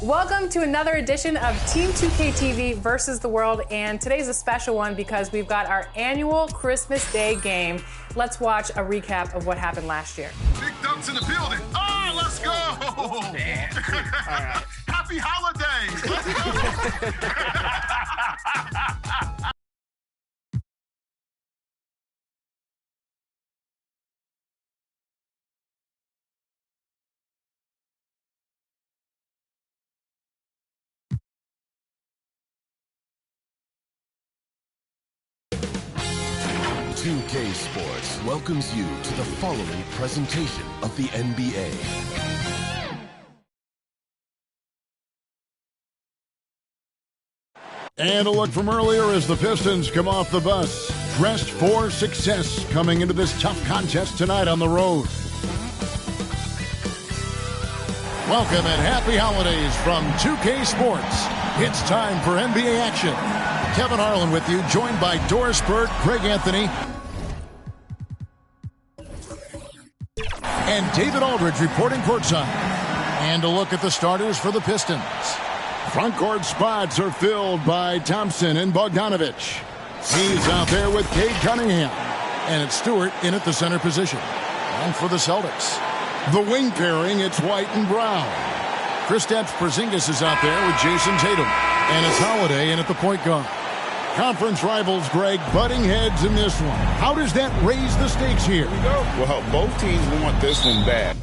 Welcome to another edition of Team 2K TV versus the world, and today's a special one because we've got our annual Christmas Day game. Let's watch a recap of what happened last year. Big dunks in the building. Oh, let's go. Man. All right. Happy holidays. Let's go. 2K Sports welcomes you to the following presentation of the NBA. And a look from earlier as the Pistons come off the bus, dressed for success coming into this tough contest tonight on the road. Welcome and happy holidays from 2K Sports. It's time for NBA action. Kevin Harlan with you, joined by Doris Burke, Craig Anthony, and David Aldridge reporting courtside. And a look at the starters for the Pistons. Front court spots are filled by Thompson and Bogdanovich. He's out there with Cade Cunningham. And it's Stewart in at the center position. And for the Celtics, the wing pairing, it's White and Brown. Kristaps Porzingis is out there with Jason Tatum. And it's Holiday in at the point guard. Conference rivals, Greg, butting heads in this one. How does that raise the stakes here? Well, both teams want this one bad.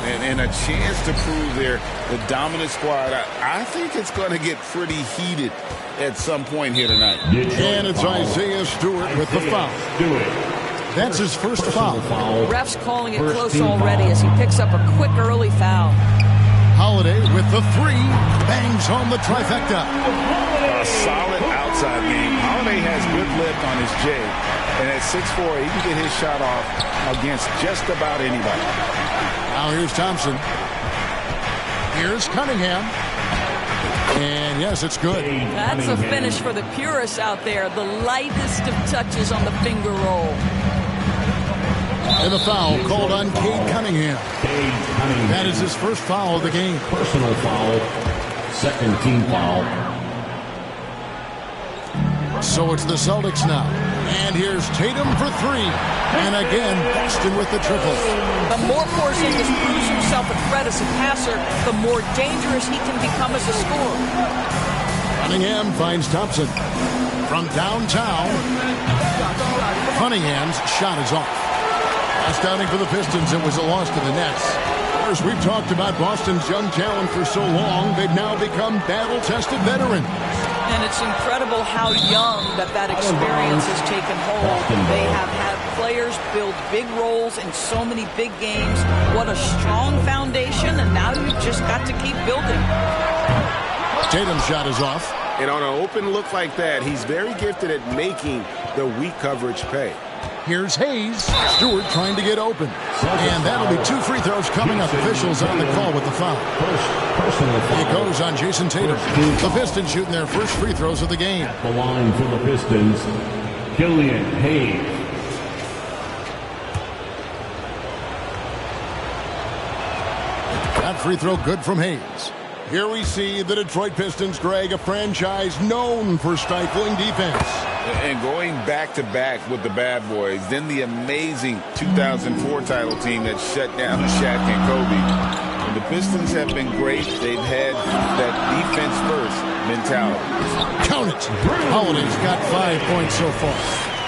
And a chance to prove their dominant squad. I think it's going to get pretty heated at some point here tonight. And it's Isaiah Stewart with the foul. That's his first foul. Refs calling it close already as he picks up a quick early foul. Holiday with the three, bangs home the trifecta. A solid outside game. Holiday has good lift on his J. And at 6'4", he can get his shot off against just about anybody. Now here's Thompson. Here's Cunningham. And yes, it's good. That's a finish for the purists out there. The lightest of touches on the finger roll. And the foul called on Cade Cunningham. That is his first foul of the game. Personal foul. Second team foul. So it's the Celtics now. And here's Tatum for three. And again, Boston with the triple. The more Porzingis proves himself a threat as a passer, the more dangerous he can become as a scorer. Cunningham finds Thompson. From downtown, Cunningham's shot is off. Astounding for the Pistons, it was a loss to the Nets. Of course, we've talked about Boston's young talent for so long, they've now become battle-tested veterans. And it's incredible how young that experience has taken hold. They have had players build big roles in so many big games. What a strong foundation, and now you've just got to keep building. Tatum's shot is off. And on an open look like that, he's very gifted at making the weak coverage pay. Here's Hayes. Stewart trying to get open. And that'll be 2 free throws coming up. Officials on the call with the foul. It goes on Jason Tatum. The Pistons shooting their first free throws of the game. The line for the Pistons, Killian Hayes. That free throw good from Hayes. Here we see the Detroit Pistons, Greg, a franchise known for stifling defense. And going back-to-back with the bad boys, then the amazing 2004 title team that shut down Shaq and Kobe. And the Pistons have been great. They've had that defense-first mentality. Count it. Holiday's got 5 points so far.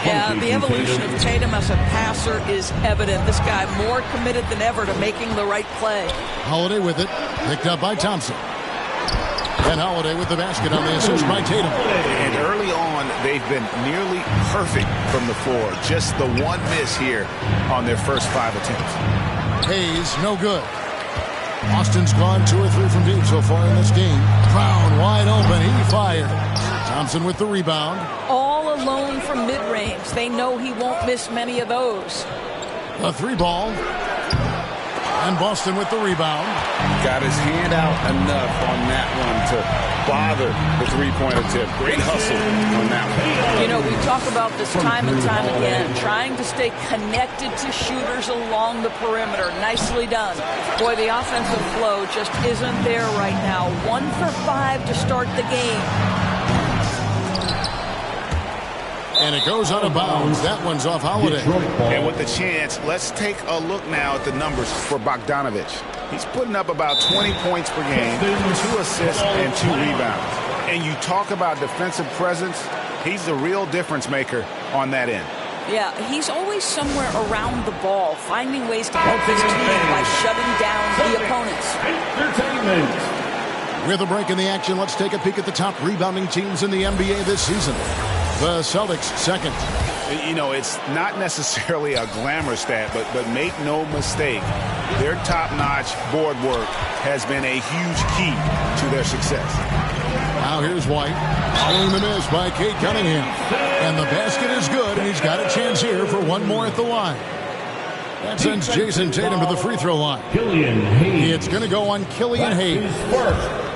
Yeah, the evolution of Tatum as a passer is evident. This guy more committed than ever to making the right play. Holiday with it. Picked up by Thompson. And Holiday with the basket on the assist by Tatum. And early on, they've been nearly perfect from the floor. Just the one miss here on their first 5 attempts. Hayes, no good. Austin's gone 2 or 3 from deep so far in this game. Brown wide open. He fired. Thompson with the rebound. All alone from mid-range. They know he won't miss many of those. A 3-ball. And Boston with the rebound. Got his hand out enough on that one to bother the three-point attempt. Great hustle on that one. You know, we talk about this time and time again, trying to stay connected to shooters along the perimeter. Nicely done. Boy, the offensive flow just isn't there right now. 1 for 5 to start the game. And it goes out of bounds. That one's off Holiday. And with the chance, let's take a look now at the numbers for Bogdanović. He's putting up about 20 points per game, 2 assists, and 2 rebounds. And you talk about defensive presence, he's the real difference maker on that end. Yeah, he's always somewhere around the ball, finding ways to help his team by shutting down the opponents. With a break in the action, let's take a peek at the top rebounding teams in the NBA this season. The Celtics second. You know, it's not necessarily a glamour stat, but make no mistake, their top-notch board work has been a huge key to their success. Now here's White. Following the miss by Cade Cunningham. And the basket is good, and he's got a chance here for one more at the line. That sends Jason Tatum to the free throw line. Killian Hayes. It's going to go on Killian Hayes.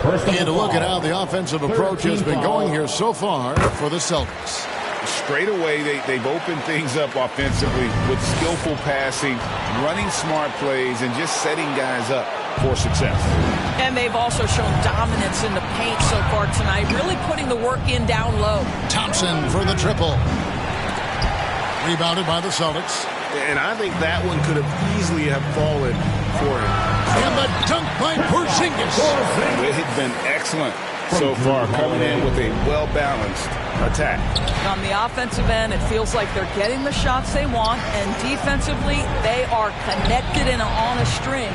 And look at how the offensive approach has been going here so far for the Celtics. Straight away, they've opened things up offensively with skillful passing, running smart plays, and just setting guys up for success. And they've also shown dominance in the paint so far tonight, really putting the work in down low. Thompson for the triple. Rebounded by the Celtics. And I think that one could have easily have fallen for him. And the dunk by Porzingis. It had been excellent so far, coming in with a well-balanced attack. On the offensive end, it feels like they're getting the shots they want, and defensively, they are connected and on a string.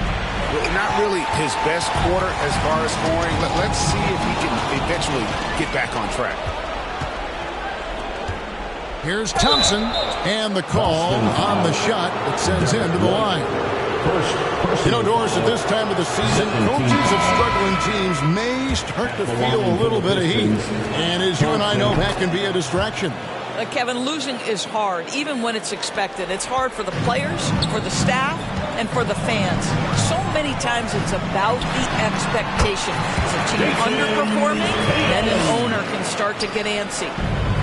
Not really his best quarter as far as scoring, but let's see if he can eventually get back on track. Here's Thompson, and the call on the shot that sends him to the line. You know, Doris, at this time of the season, coaches of struggling teams may start to feel a little bit of heat. And as you and I know, that can be a distraction. Kevin, losing is hard, even when it's expected. It's hard for the players, for the staff, and for the fans. So many times it's about the expectation. Is a team underperforming? Then an owner can start to get antsy.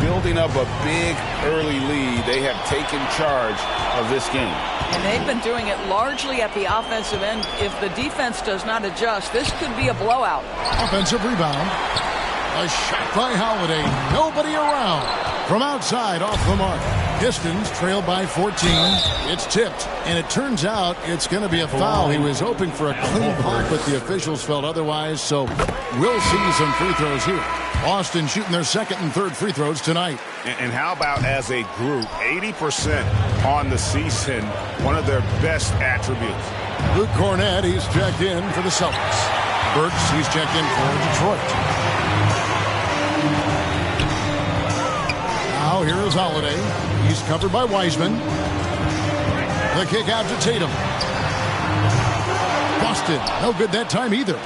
Building up a big early lead, they have taken charge of this game. And they've been doing it largely at the offensive end. If the defense does not adjust, this could be a blowout. Offensive rebound. A shot by Holiday. Nobody around. From outside, off the mark. Pistons trail by 14. It's tipped, and it turns out it's going to be a foul. He was hoping for a clean block, but the officials felt otherwise, so we'll see some free throws here. Boston shooting their second and third free throws tonight. And how about as a group, 80% on the season, one of their best attributes. Luke Cornett, he's checked in for the Celtics. Burks, he's checked in for Detroit. Now here is Holiday. He's covered by Wiseman. The kick out to Tatum. Boston, no good that time either.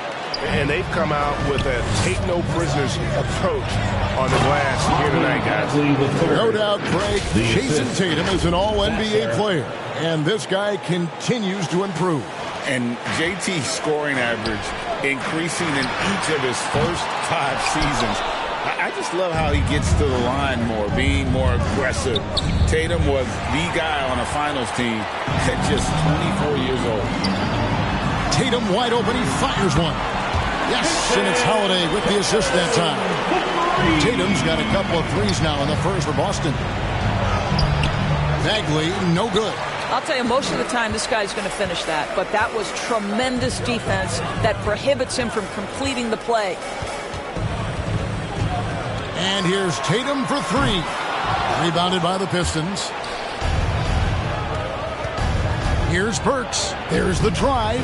And they've come out with a take-no-prisoners approach on the glass here tonight, guys. No doubt, Craig, Jason Tatum is an all-NBA player, and this guy continues to improve. And JT's scoring average increasing in each of his first 5 seasons. I just love how he gets to the line more, being more aggressive. Tatum was the guy on a finals team at just 24 years old. Tatum wide open, he fires one. Yes, and it's Holiday with the assist that time. Tatum's got a couple of threes now in the first for Boston. Bagley, no good. I'll tell you, most of the time this guy's going to finish that, but that was tremendous defense that prohibits him from completing the play. And here's Tatum for 3. Rebounded by the Pistons. Here's Burks. There's the drive.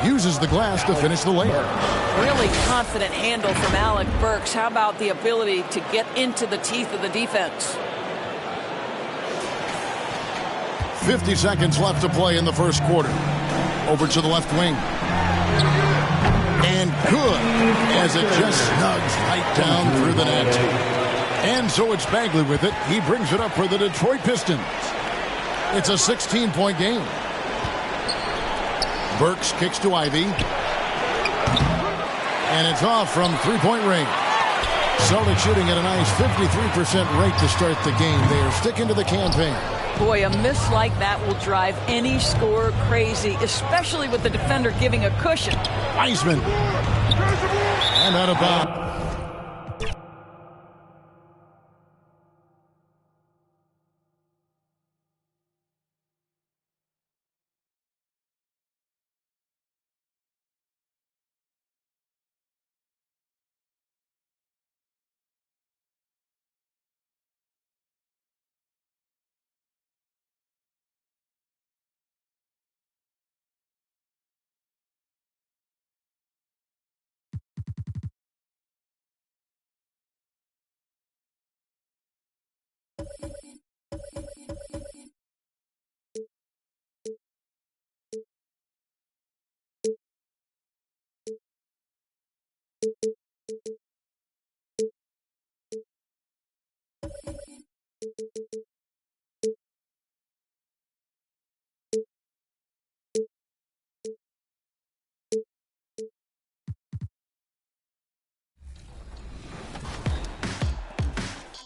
Uses the glass to finish the layup. Really confident handle from Alec Burks. How about the ability to get into the teeth of the defense? 50 seconds left to play in the first quarter. Over to the left wing. And good, as it just snugs right down through the net. And so it's Bagley with it. He brings it up for the Detroit Pistons. It's a 16-point game. Burks kicks to Ivy. And it's off from three-point range. Celtics shooting at a nice 53% rate to start the game. They are sticking to the campaign. Boy, a miss like that will drive any scorer crazy, especially with the defender giving a cushion. Wiseman. And out of bounds.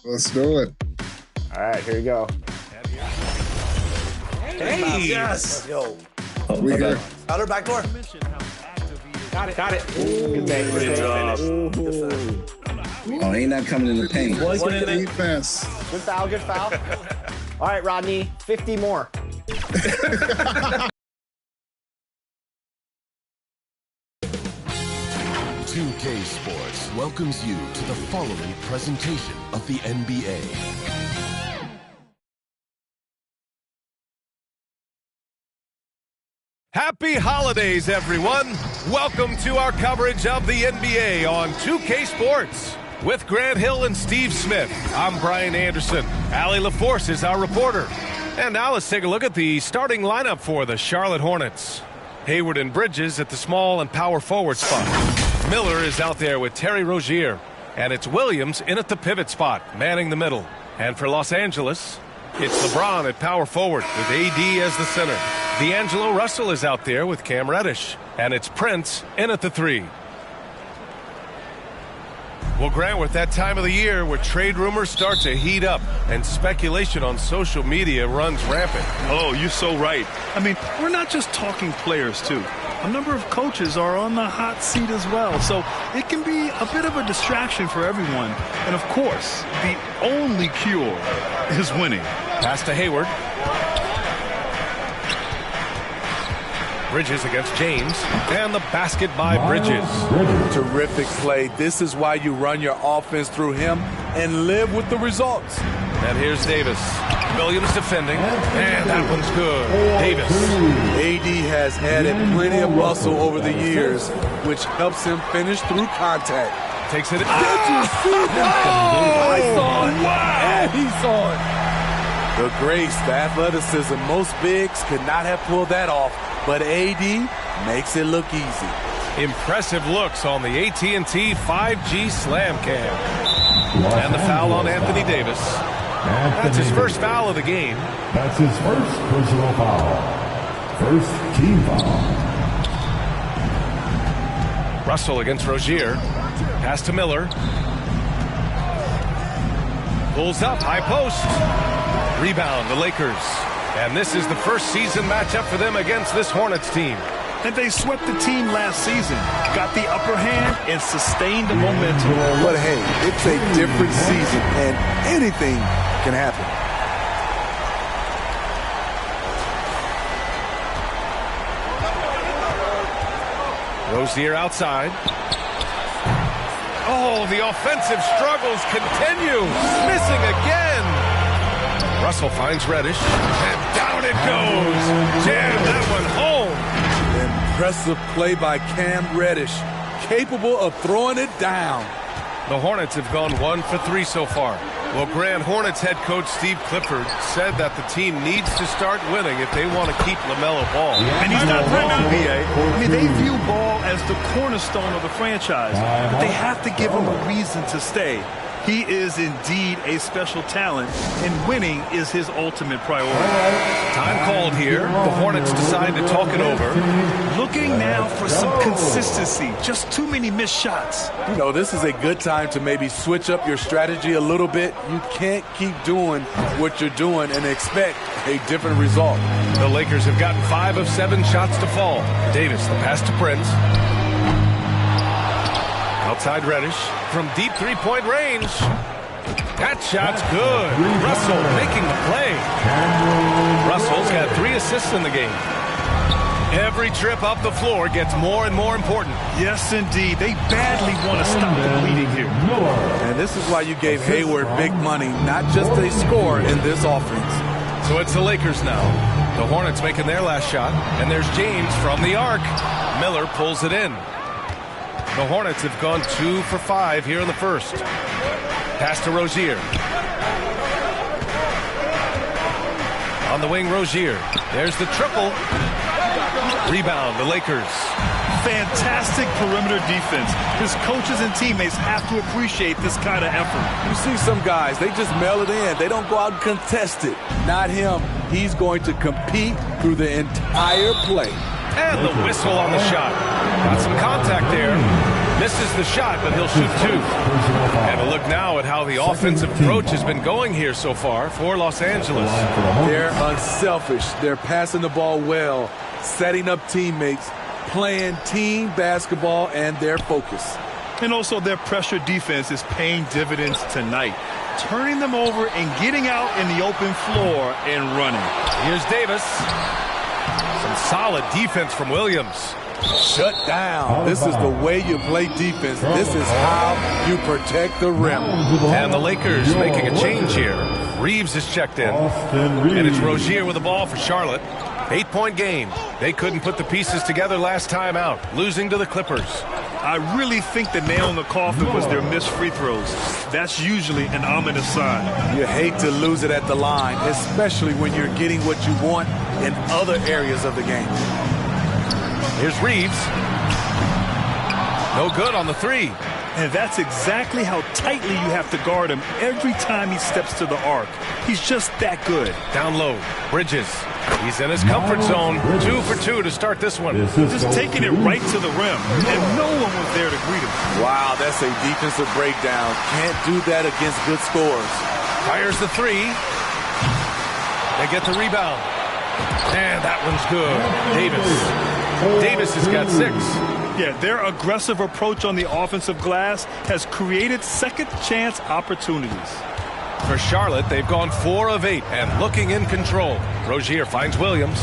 Let's do it. All right, here you go. Hey! Let's Yes! go. We good. Outer back door. Got it. Good day. Good job. Oh, ain't not coming in the paint. Defense. Good foul, good foul. All right, Rodney, 50 more. 2K Sports welcomes you to the following presentation of the NBA. Happy holidays, everyone. Welcome to our coverage of the NBA on 2K Sports. With Grant Hill and Steve Smith, I'm Brian Anderson. Allie LaForce is our reporter. And now let's take a look at the starting lineup for the Charlotte Hornets. Hayward and Bridges at the small and power forward spot. Miller is out there with Terry Rozier. And it's Williams in at the pivot spot, manning the middle. And for Los Angeles, it's LeBron at power forward with AD as the center. D'Angelo Russell is out there with Cam Reddish. And it's Prince in at the 3. Well, Grant, we're at that time of the year where trade rumors start to heat up and speculation on social media runs rampant. Oh, you're so right. I mean, we're not just talking players, too. A number of coaches are on the hot seat as well, so it can be a bit of a distraction for everyone. And, of course, the only cure is winning. Pass to Hayward. Bridges against James. And the basket by Bridges. Terrific play. This is why you run your offense through him and live with the results. And here's Davis. Williams defending. And that one's good. Davis. AD has added plenty of muscle over the years, which helps him finish through contact. Takes it. Did you see that? Oh, I saw it. wow. And he saw it. The grace, the athleticism, most bigs could not have pulled that off, but AD makes it look easy. Impressive looks on the AT&T 5G Slam Cam. And the foul on Anthony Davis. That's his first foul of the game. That's his first personal foul. First team foul. Russell against Rozier. Pass to Miller. Pulls up, high post. Rebound, the Lakers. And this is the first season matchup for them against this Hornets team. And they swept the team last season, got the upper hand, and sustained the momentum. But hey, it's a different season, and anything can happen. Rozier outside. Oh, the offensive struggles continue. Missing again. Russell finds Reddish, and down it goes. Jam that one home. Impressive play by Cam Reddish, capable of throwing it down. The Hornets have gone 1 for 3 so far. Well, Grand Hornets head coach Steve Clifford said that the team needs to start winning if they want to keep LaMelo Ball. And he's not running, BA. I mean, they view Ball as the cornerstone of the franchise, but they have to give him a reason to stay. He is indeed a special talent, and winning is his ultimate priority. Time called here. The Hornets decide to talk it over. Looking now for some consistency. Just too many missed shots. You know, this is a good time to maybe switch up your strategy a little bit. You can't keep doing what you're doing and expect a different result. The Lakers have gotten 5 of 7 shots to fall. Davis, the pass to Prince. Outside Reddish from deep three-point range. That shot's good. Russell making the play. Russell's got 3 assists in the game. Every trip up the floor gets more and more important. Yes, indeed. They badly want to stop the bleeding here. And this is why you gave Hayward big money, not just a score in this offense. So it's the Lakers now. The Hornets making their last shot. And there's James from the arc. Miller pulls it in. The Hornets have gone 2 for 5 here in the first. Pass to Rozier. On the wing, Rozier. There's the triple. Rebound, the Lakers. Fantastic perimeter defense. His coaches and teammates have to appreciate this kind of effort. You see some guys, they just mail it in. They don't go out and contest it. Not him. He's going to compete through the entire play. And the whistle on the shot. Got some contact there. Misses the shot, but he'll shoot 2. And a look now at how the offensive approach has been going here so far for Los Angeles. They're unselfish. They're passing the ball well, setting up teammates, playing team basketball, and their focus. And also their pressure defense is paying dividends tonight, turning them over and getting out in the open floor and running. Here's Davis. Some solid defense from Williams. Shut down. This is the way you play defense. This is how you protect the rim. And the Lakers making a change here. Reeves is checked in. And it's Rozier with the ball for Charlotte. 8-point game. They couldn't put the pieces together last time out, losing to the Clippers. I really think the nail in the coffin was their missed free throws. That's usually an ominous sign. You hate to lose it at the line, especially when you're getting what you want in other areas of the game. Here's Reeves. No good on the 3. And that's exactly how tightly you have to guard him every time he steps to the arc. He's just that good. Down low, Bridges. He's in his comfort zone. 2 for 2 to start this one. Just taking it right to the rim, and no one was there to greet him. Wow, that's a defensive breakdown. Can't do that against good scores. Fires the 3. They get the rebound. And that one's good. Davis has got 6. Yeah, their aggressive approach on the offensive glass has created second chance opportunities. For Charlotte, they've gone 4 of 8 and looking in control. Rozier finds Williams.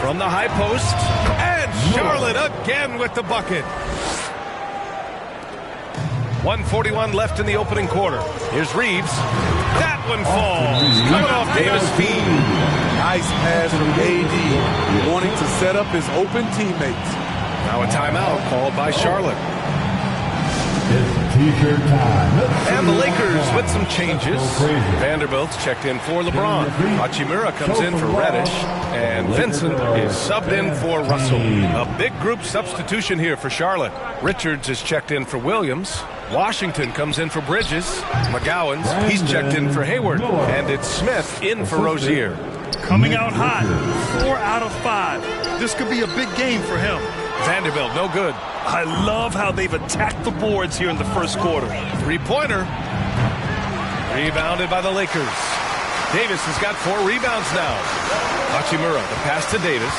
From the high post. And Charlotte again with the bucket. 1:41 left in the opening quarter. Here's Reeves. That one falls. Coming off Davis' feet. Nice pass from AD, wanting to set up his open teammates. Now a timeout called by Charlotte. It's T-shirt time. And the Lakers with some changes. Vanderbilt's checked in for LeBron. Hachimura comes in for Reddish. And Vincent is subbed in for Russell. A big group substitution here for Charlotte. Richards is checked in for Williams. Washington comes in for Bridges. McGowan's, he's checked in for Hayward. And it's Smith in for Rozier. Coming out hot, 4 out of 5. This could be a big game for him. Vanderbilt, no good. I love how they've attacked the boards here in the first quarter. Three-pointer. Rebounded by the Lakers. Davis has got 4 rebounds now. Hachimura, the pass to Davis.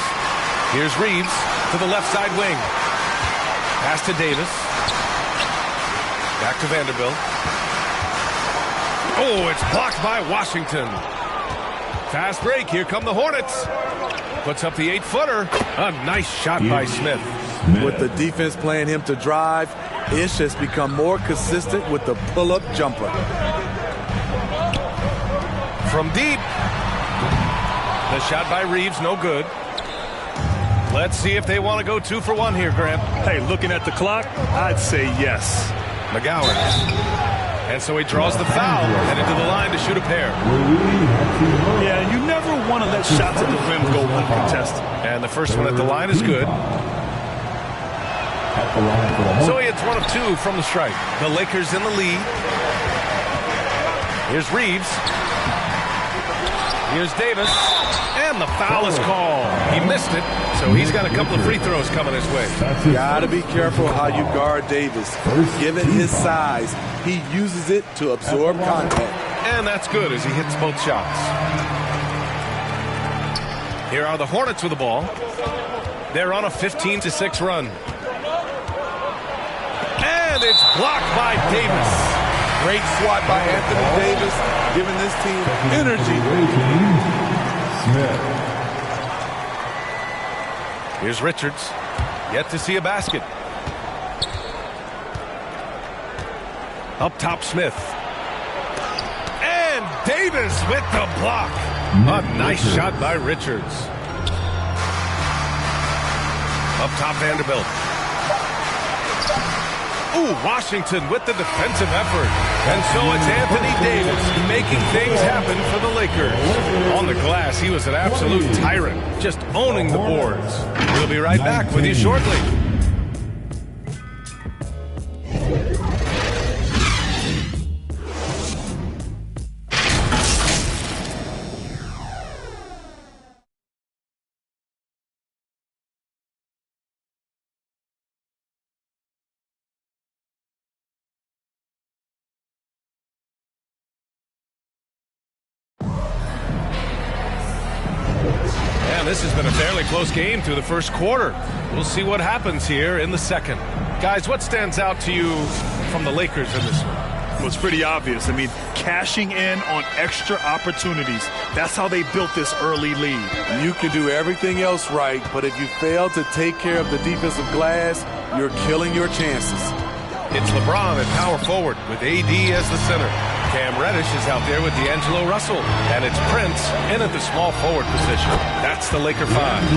Here's Reeves to the left side wing. Pass to Davis. Back to Vanderbilt. Oh, it's blocked by Washington. Fast break. Here come the Hornets. Puts up the 8-footer. A nice shot by Smith. With the defense playing him to drive, Ish has become more consistent with the pull-up jumper. From deep. The shot by Reeves, no good. Let's see if they want to go 2 for 1 here, Grant. Hey, looking at the clock, I'd say yes. McGowan. And so he draws the foul, headed to the line to shoot a pair. Yeah, you never want to let shots at the rim go uncontested. And the first one at the line is good. So he hits 1 of 2 from the strike. The Lakers in the lead. Here's Reeves. Here's Davis. And the foul is called. He missed it, so he's got a couple of free throws coming his way. Gotta be careful how you guard Davis. Given his size, he uses it to absorb contact. And that's good as he hits both shots. Here are the Hornets with the ball. They're on a 15-6 run. And it's blocked by Davis. Great swat by Anthony Davis, giving this team energy. Here's Richards. Yet to see a basket. Up top, Smith. And Davis with the block. A nice shot by Richards. Up top, Vanderbilt. Ooh, Washington with the defensive effort. And so it's Anthony Davis making things happen for the Lakers. On the glass, he was an absolute tyrant, just owning the boards. We'll be right back with you shortly. This has been a fairly close game through the first quarter. We'll see what happens here in the second. Guys, what stands out to you from the Lakers in this one? Well, it's pretty obvious. I mean, cashing in on extra opportunities. That's how they built this early lead. You can do everything else right, but if you fail to take care of the defensive glass, you're killing your chances. It's LeBron at power forward with AD as the center. Cam Reddish is out there with D'Angelo Russell. And it's Prince in at the small forward position. That's the Laker 5.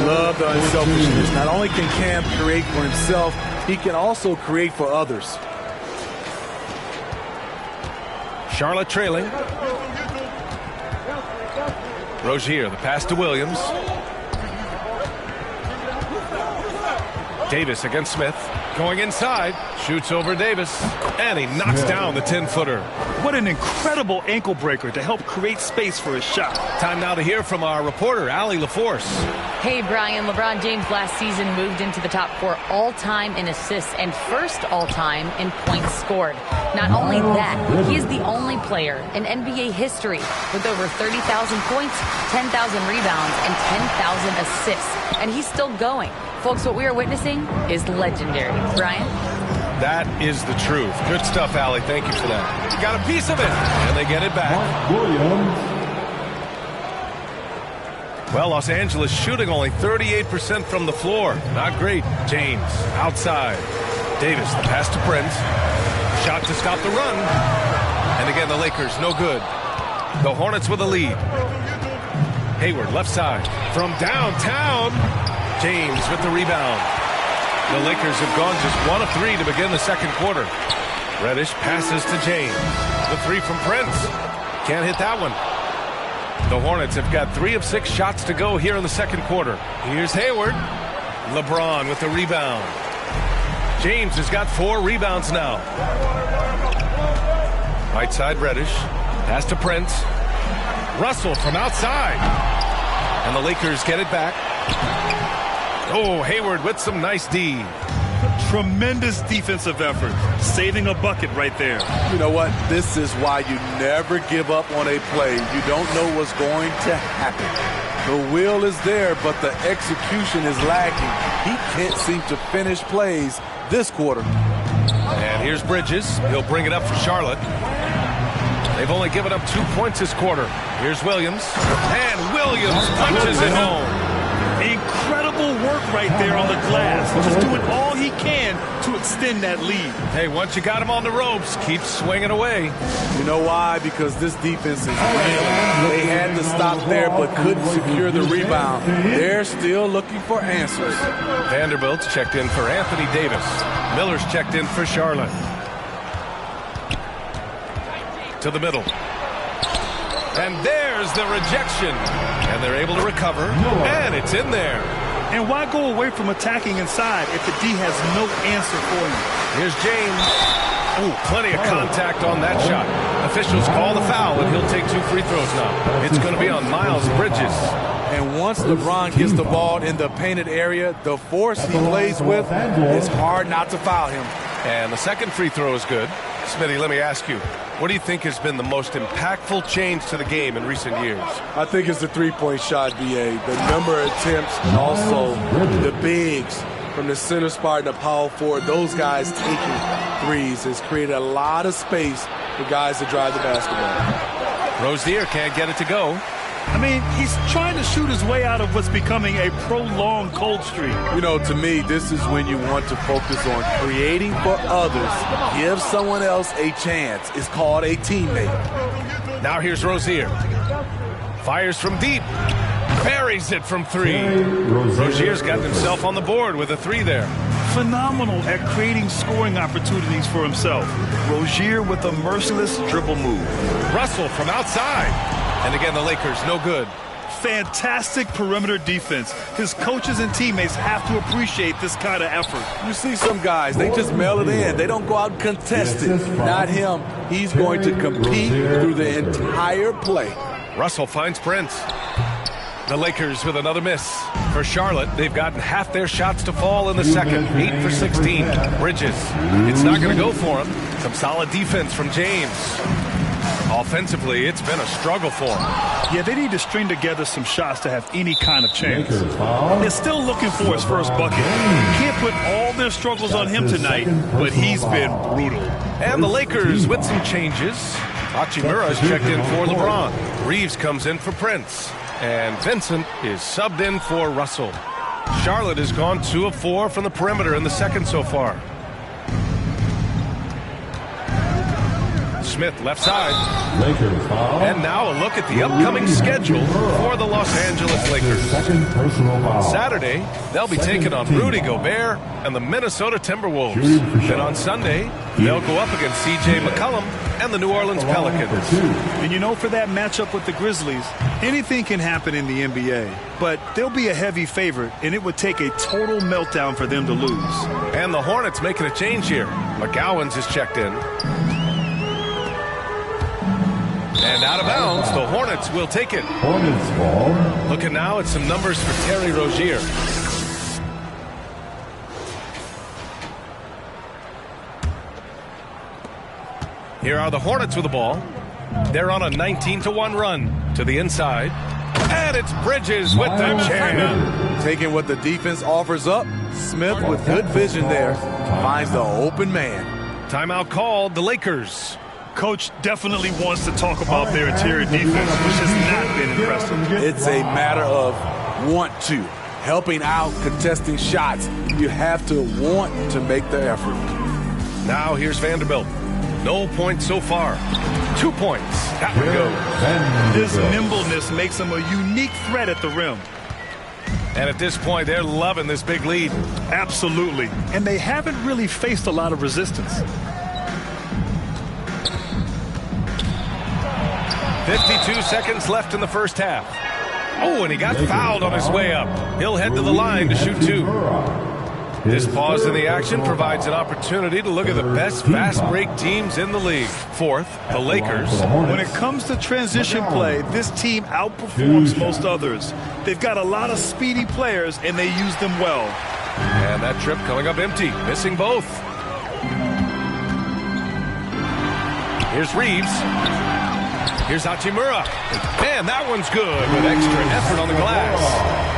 Love the unselfishness. Not only can Cam create for himself, he can also create for others. Charlotte trailing. Rozier, the pass to Williams. Davis against Smith. Going inside. Shoots over Davis. And he knocks down the 10-footer. What an incredible ankle breaker to help create space for his shot. Time now to hear from our reporter, Allie LaForce. Hey, Brian. LeBron James last season moved into the top 4 all-time in assists and first all-time in points scored. Not only that, he is the only player in NBA history with over 30,000 points, 10,000 rebounds, and 10,000 assists. And he's still going. Folks, what we are witnessing is legendary. Brian? That is the truth. Good stuff, Allie. Thank you for that. You got a piece of it, and they get it back. Well, Los Angeles shooting only 38% from the floor. Not great. James outside. Davis, the pass to Prince. Shot to stop the run. And again, the Lakers, no good. The Hornets with a lead. Hayward, left side. From downtown, James with the rebound. The Lakers have gone just 1 of 3 to begin the second quarter. Reddish passes to James. The 3 from Prince. Can't hit that one. The Hornets have got 3 of 6 shots to go here in the second quarter. Here's Hayward. LeBron with the rebound. James has got 4 rebounds now. Right side, Reddish. Pass to Prince. Russell from outside. And the Lakers get it back. Oh, Hayward with some nice D. Tremendous defensive effort. Saving a bucket right there. You know what? This is why you never give up on a play. You don't know what's going to happen. The will is there, but the execution is lacking. He can't seem to finish plays this quarter. And here's Bridges. He'll bring it up for Charlotte. They've only given up 2 points this quarter. Here's Williams. And Williams punches it home. Incredible work right there on the glass. Just doing all he can to extend that lead. Hey, once you got him on the ropes, keep swinging away. You know why? Because this defense is real. They had to stop there but couldn't secure the rebound. They're still looking for answers. Vanderbilt's checked in for Anthony Davis. Miller's checked in for Charlotte. To the middle. And there's the rejection. And they're able to recover. And it's in there. And why go away from attacking inside if the D has no answer for you? Here's James. Oh, plenty of contact on that shot. Officials call the foul, and he'll take 2 free throws now. It's going to be on Miles Bridges. And once LeBron gets the ball in the painted area, the force he plays with, it's hard not to foul him. And the second free throw is good. Smitty, let me ask you, what do you think has been the most impactful change to the game in recent years? I think it's the three-point shot, BA. The number of attempts and also the bigs from the center spot and the power forward. Those guys taking threes has created a lot of space for guys to drive the basketball. Rozier can't get it to go. I mean, he's trying to shoot his way out of what's becoming a prolonged cold streak. You know, to me, this is when you want to focus on creating for others. Give someone else a chance. It's called a teammate. Now here's Rozier. Fires from deep. Buries it from 3. Rozier's got himself on the board with a 3 there. Phenomenal at creating scoring opportunities for himself. Rozier with a merciless dribble move. Russell from outside. And again, the Lakers, no good. Fantastic perimeter defense. His coaches and teammates have to appreciate this kind of effort. You see some guys, they just mail it in. They don't go out and contest it. Not him. He's going to compete through the entire play. Russell finds Prince. The Lakers with another miss. For Charlotte, they've gotten half their shots to fall in the second. 8 for 16. Bridges. It's not going to go for him. Some solid defense from James. Offensively, it's been a struggle for him. Yeah, they need to string together some shots to have any kind of chance. They're still looking for his first bucket. Can't put all their struggles on him tonight, but he's been brutal. And the Lakers with some changes. Hachimura's checked in for LeBron. Reeves comes in for Prince. And Vincent is subbed in for Russell. Charlotte has gone 2 of 4 from the perimeter in the second so far. Smith left side. And now a look at the upcoming schedule for the Los Angeles Lakers. On Saturday, they'll be taking on Rudy Gobert and the Minnesota Timberwolves. Then on Sunday, they'll go up against C.J. McCollum and the New Orleans Pelicans. And you know, for that matchup with the Grizzlies, anything can happen in the NBA. But they'll be a heavy favorite, and it would take a total meltdown for them to lose. And the Hornets making a change here. McGowan's is checked in. And out of bounds, the Hornets will take it. Hornets ball. Looking now at some numbers for Terry Rozier. Here are the Hornets with the ball. They're on a 19-1 run to the inside. And it's Bridges with the jam. Taking what the defense offers up, Smith, with good vision there, finds the open man. Timeout called, the Lakers. Coach definitely wants to talk about their interior defense, which has not been impressive. It's a matter of want to. Helping out, contesting shots. You have to want to make the effort. Now here's Vanderbilt. No points so far. 2 points. That one goes. His nimbleness makes him a unique threat at the rim. And at this point, they're loving this big lead. Absolutely. And they haven't really faced a lot of resistance. 52 seconds left in the first half. Oh, and he got fouled on his way up. He'll head to the line to shoot 2. This pause in the action provides an opportunity to look at the best fast break teams in the league. Fourth, the Lakers. When it comes to transition play, this team outperforms most others. They've got a lot of speedy players, and they use them well. And that trip coming up empty, missing both. Here's Reeves. Here's Hachimura. Man, that one's good with extra effort on the glass.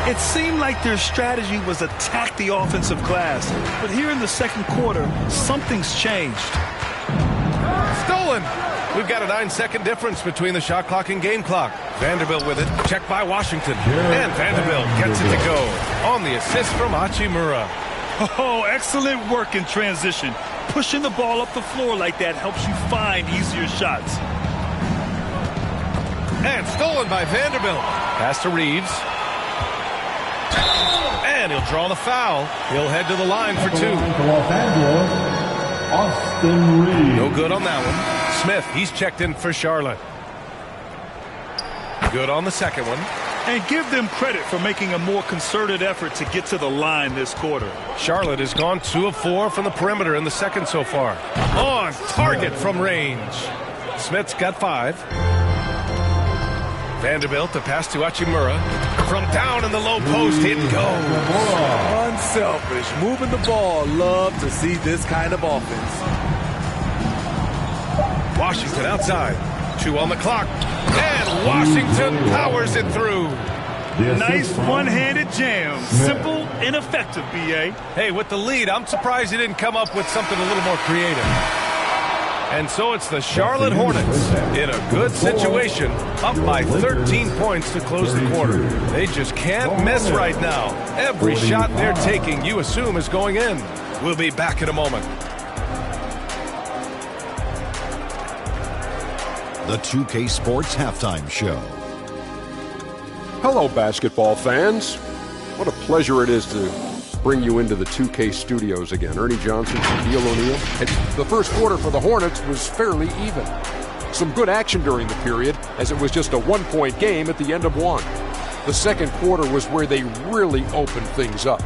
It seemed like their strategy was attack the offensive glass. But here in the second quarter, something's changed. Stolen. We've got a 9-second difference between the shot clock and game clock. Vanderbilt with it. Checked by Washington. And Vanderbilt gets it to go on the assist from Hachimura. Oh, excellent work in transition. Pushing the ball up the floor like that helps you find easier shots. And stolen by Vanderbilt. Pass to Reeves. And he'll draw the foul. He'll head to the line for 2. Austin Reeves. No good on that one. Smith, he's checked in for Charlotte. Good on the second one. And give them credit for making a more concerted effort to get to the line this quarter. Charlotte has gone 2 of 4 from the perimeter in the second so far. On target from range. Smith's got 5. Vanderbilt, the pass to Hachimura. From down in the low post, it goes. Unselfish, moving the ball. Love to see this kind of offense. Washington outside. 2 on the clock. And Washington powers it through. Nice one-handed jam. Simple and effective, B.A. Hey, with the lead, I'm surprised he didn't come up with something a little more creative. And so it's the Charlotte Hornets in a good situation, up by 13 points to close the quarter. They just can't miss right now. Every shot they're taking, you assume, is going in. We'll be back in a moment. The 2K Sports Halftime Show. Hello, basketball fans. What a pleasure it is to bring you into the 2K studios again. Ernie Johnson, Shaquille O'Neal. And the first quarter for the Hornets was fairly even. Some good action during the period, as it was just a 1-point game at the end of 1. The second quarter was where they really opened things up.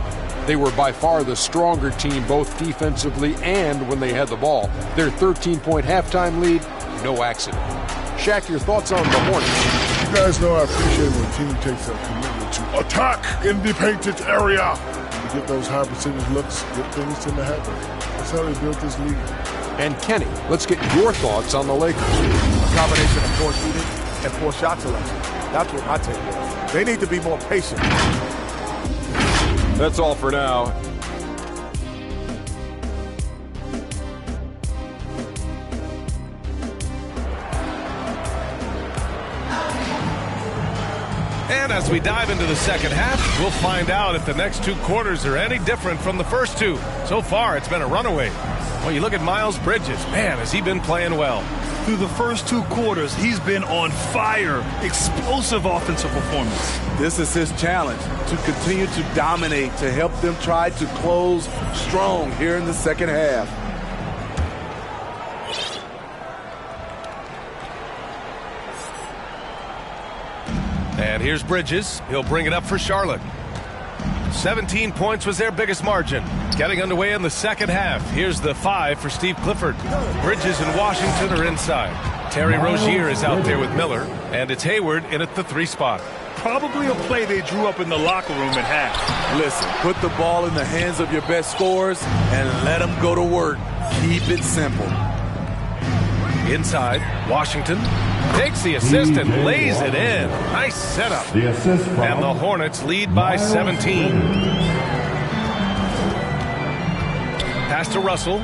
They were by far the stronger team, both defensively and when they had the ball. Their 13-point halftime lead, no accident. Shaq, your thoughts on the Hornets? You guys know I appreciate when a team takes a commitment to attack in the painted area. To get those high percentage looks, good things tend to happen. That's how they built this league. And Kenny, let's get your thoughts on the Lakers. A combination of poor shooting and poor shot selection. That's what my take is. They need to be more patient. That's all for now. And as we dive into the second half, we'll find out if the next 2 quarters are any different from the first 2. So far, it's been a runaway. Well, you look at Miles Bridges. Man, has he been playing well. Through the first 2 quarters, he's been on fire. Explosive offensive performance. This is his challenge, to continue to dominate, to help them try to close strong here in the second half. And here's Bridges. He'll bring it up for Charlotte. 17 points was their biggest margin. Getting underway in the second half. Here's the 5 for Steve Clifford. Bridges and Washington are inside. Terry Rozier is out there with Miller. And it's Hayward in at the 3 spot. Probably a play they drew up in the locker room at half. Listen, put the ball in the hands of your best scorers and let them go to work. Keep it simple. Inside, Washington takes the assist and lays it in. Nice setup. The assist from and the Hornets lead by 17. Pass to Russell.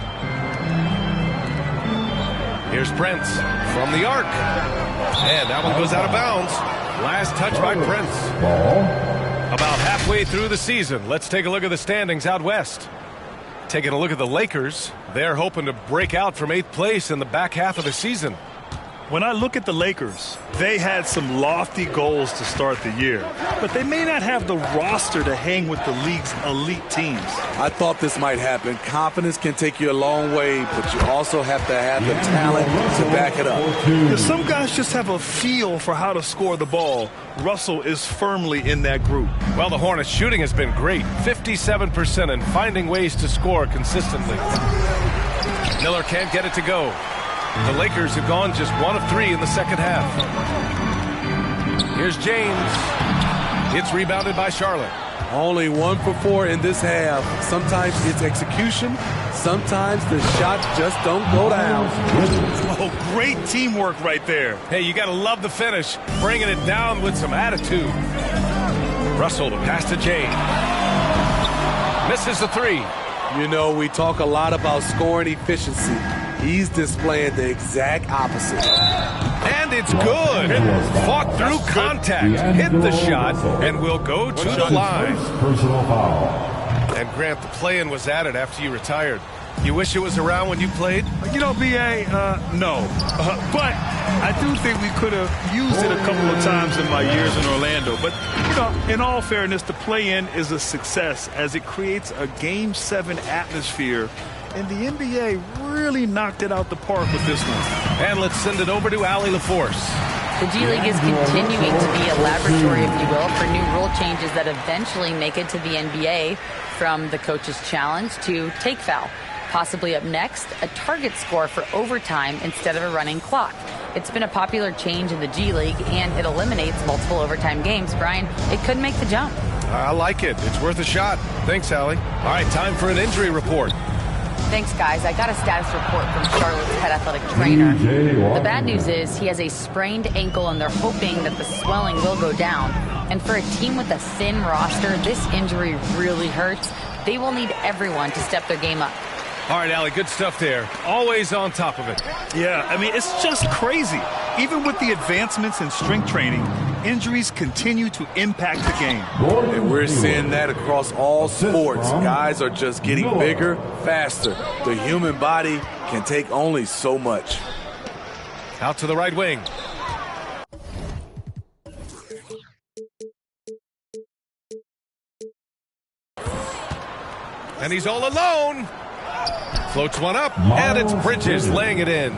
Here's Prince from the arc. And that one goes out of bounds. Last touch by Prince. About halfway through the season, let's take a look at the standings out west. Taking a look at the Lakers, they're hoping to break out from 8th place in the back half of the season. When I look at the Lakers, they had some lofty goals to start the year, but they may not have the roster to hang with the league's elite teams. I thought this might happen. Confidence can take you a long way, but you also have to have the talent to back it up. Some guys just have a feel for how to score the ball. Russell is firmly in that group. Well, the Hornets' shooting has been great, 57%, and finding ways to score consistently. Miller can't get it to go. The Lakers have gone just 1 of 3 in the second half. Here's James. It's rebounded by Charlotte. Only 1 for 4 in this half. Sometimes it's execution. Sometimes the shots just don't go down. Oh, great teamwork right there. Hey, you got to love the finish. Bringing it down with some attitude. Russell to pass to James. Misses the 3. You know, we talk a lot about scoring efficiency. He's displaying the exact opposite. And it's good. Fought through contact, hit the shot, and will go to the line. Personal foul. And Grant, the play-in was added after you retired. You wish it was around when you played? You know, B.A., no. But I do think we could have used it a couple of times in my years in Orlando. But, you know, in all fairness, the play-in is a success as it creates a Game 7 atmosphere. And the NBA really knocked it out the park with this one. And let's send it over to Allie LaForce. The G League is continuing to be a laboratory, if you will, for new rule changes that eventually make it to the NBA, from the coach's challenge to take foul. Possibly up next, a target score for overtime instead of a running clock. It's been a popular change in the G League, and it eliminates multiple overtime games. Brian, it could make the jump. I like it. It's worth a shot. Thanks, Allie. All right, time for an injury report. Thanks, guys. I got a status report from Charlotte's head athletic trainer. The bad news is he has a sprained ankle, and they're hoping that the swelling will go down. And for a team with a thin roster, this injury really hurts. They will need everyone to step their game up. All right, Allie, good stuff there. Always on top of it. Yeah, I mean, it's just crazy. Even with the advancements in strength training, injuries continue to impact the game. And we're seeing that across all sports. Guys are just getting bigger, faster. The human body can take only so much. Out to the right wing. And he's all alone. Floats one up, and it's Bridges laying it in.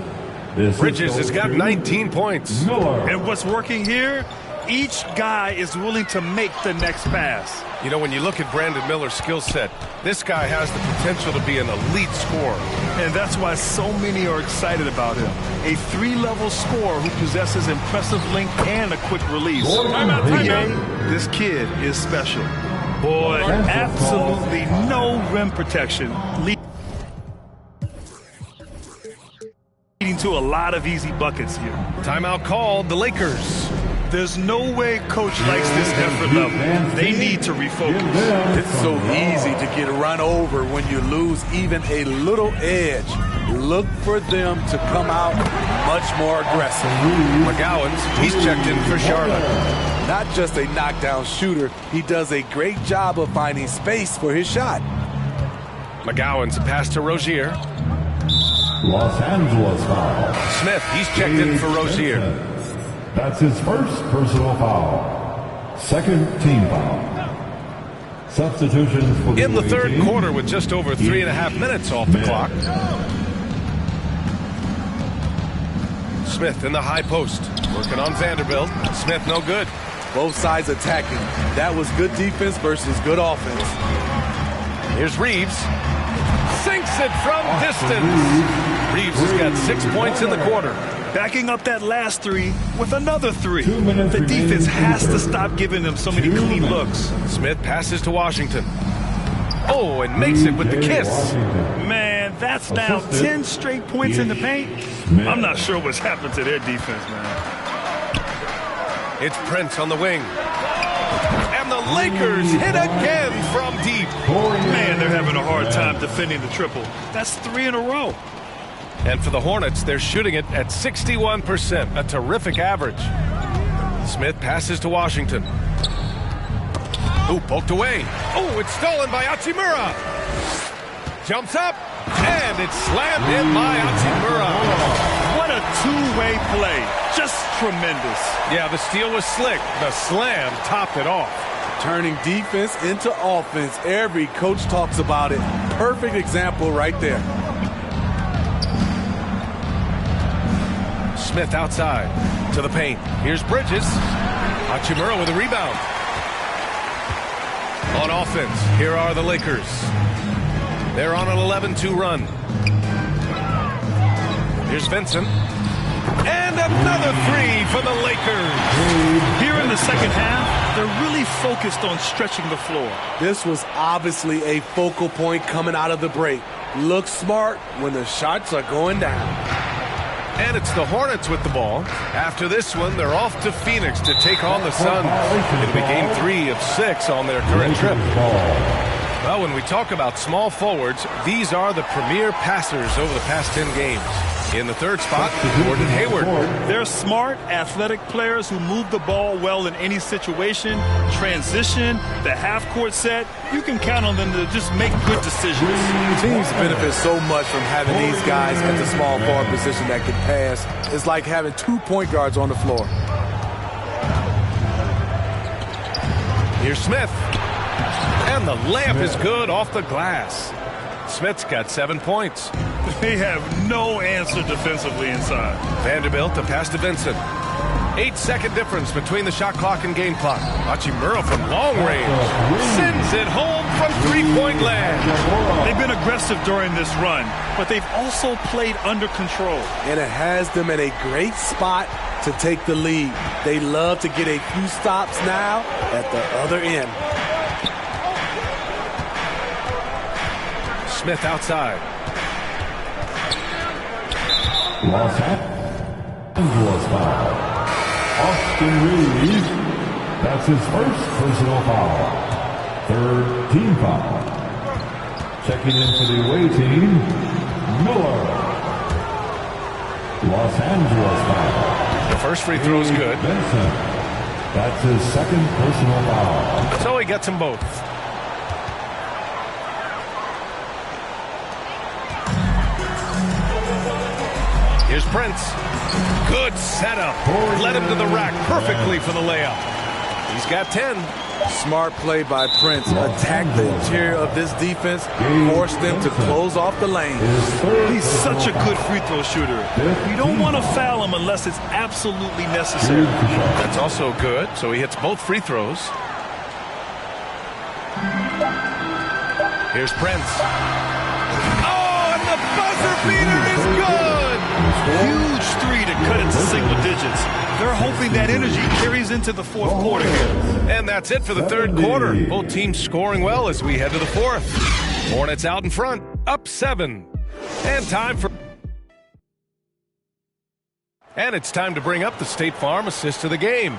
Bridges has got 19 points. And what's working here? Each guy is willing to make the next pass. You know, when you look at Brandon Miller's skill set, this guy has the potential to be an elite scorer. And that's why so many are excited about him. A 3-level scorer who possesses impressive length and a quick release. This kid is special. Boy, absolutely no rim protection, leading to a lot of easy buckets here. Timeout called, the Lakers. There's no way coach likes this effort level. They need to refocus. It's so easy to get run over when you lose even a little edge. Look for them to come out much more aggressive. McGowan's, he's checked in for Charlotte. Not just a knockdown shooter, he does a great job of finding space for his shot. McGowan's pass to Rozier. Los Angeles foul. Smith, he's checked in for Rozier. That's his first personal foul. Second team foul. Substitutions for in the third quarter with just over 3.5 minutes off the clock. Smith in the high post. Working on Vanderbilt. Smith no good. Both sides attacking. That was good defense versus good offense. Here's Reeves. Sinks it from distance. Reeves has got 6 points in the quarter. Backing up that last 3 with another 3. The defense has to stop giving them so many clean looks. Smith passes to Washington. Oh, and makes it with the kiss. Man, that's now 10 straight points in the paint. I'm not sure what's happened to their defense, man. It's Prince on the wing. And the Lakers hit again from deep. Man, they're having a hard time defending the triple. That's 3 in a row. And for the Hornets, they're shooting it at 61%, a terrific average. Smith passes to Washington. Ooh, poked away. Oh, it's stolen by Hachimura. Jumps up, and it's slammed in by Hachimura. What a two-way play. Just tremendous. Yeah, the steal was slick. The slam topped it off. Turning defense into offense. Every coach talks about it. Perfect example right there. Smith outside to the paint. Here's Bridges. Hachimura with a rebound. On offense, here are the Lakers. They're on an 11-2 run. Here's Vincent. And another three for the Lakers. Here in the second half, they're really focused on stretching the floor. This was obviously a focal point coming out of the break. Look smart when the shots are going down. And it's the Hornets with the ball. After this one, they're off to Phoenix to take on the Suns. It'll be game 3 of 6 on their current trip. Well, when we talk about small forwards, these are the premier passers over the past 10 games. In the third spot, Gordon Hayward. They're smart, athletic players who move the ball well in any situation. Transition, the half-court set, you can count on them to just make good decisions. Teams benefit so much from having these guys at the small forward position that can pass. It's like having 2 point guards on the floor. Here's Smith. And the layup is good off the glass. Smith's got 7 points. They have no answer defensively inside. Vanderbilt to pass to Vincent. 8-second difference between the shot clock and game clock. Hachimura from long range sends it home from three-point land. They've been aggressive during this run, but they've also played under control. And it has them in a great spot to take the lead. They love to get a few stops now at the other end. Smith outside. Los Angeles foul. Austin Reeves. That's his first personal foul. Third team foul. Checking into the away team, Miller. Los Angeles foul. The first free throw is good. Vincent. That's his second personal foul. So he gets them both. Here's Prince. Good setup. Led him to the rack perfectly for the layup. He's got 10. Smart play by Prince. Attack the interior of this defense. Force them to close off the lane. He's such a good free throw shooter. You don't want to foul him unless it's absolutely necessary. That's also good. So he hits both free throws. Here's Prince. Oh, and the buzzer beater is good. Huge three to cut it to single digits. They're hoping that energy carries into the fourth quarter here. And that's it for the third quarter. Both teams scoring well as we head to the fourth. Hornets out in front, up 7. And it's time to bring up the State Farm assist to the game.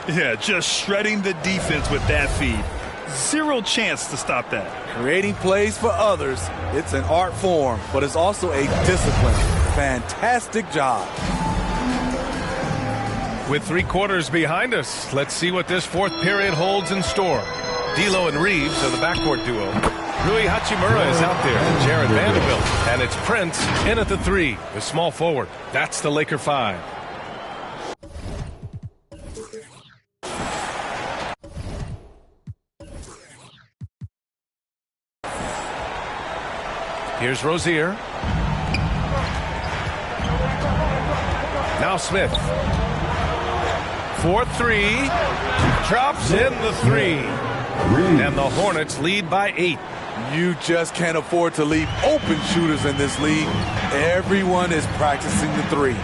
Yeah, just shredding the defense with that feed. Zero chance to stop that. Creating plays for others, it's an art form, but it's also a discipline. Fantastic job. With 3 quarters behind us, let's see what this fourth period holds in store. D'Lo and Reeves are the backcourt duo. Rui Hachimura is out there with Jared Vanderbilt. And it's Prince in at the 3, the small forward. That's the Laker 5. Here's Rozier. Now Smith. 4-3. Drops in the 3. And the Hornets lead by 8. You just can't afford to leave open shooters in this league. Everyone is practicing the 3.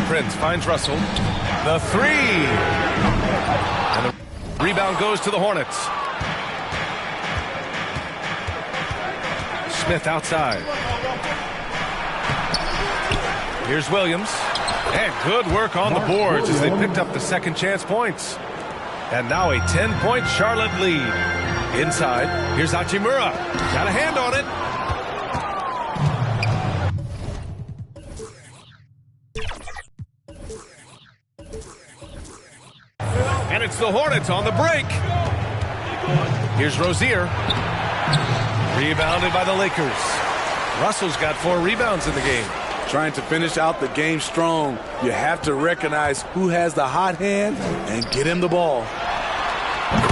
Prince finds Russell. The 3. And the rebound goes to the Hornets. Smith outside. Here's Williams. And good work on the boards as they picked up the second chance points. And now a 10-point Charlotte lead. Inside, here's Hachimura. Got a hand on it. And it's the Hornets on the break. Here's Rozier. Rebounded by the Lakers. Russell's got 4 rebounds in the game. Trying to finish out the game strong, you have to recognize who has the hot hand and get him the ball.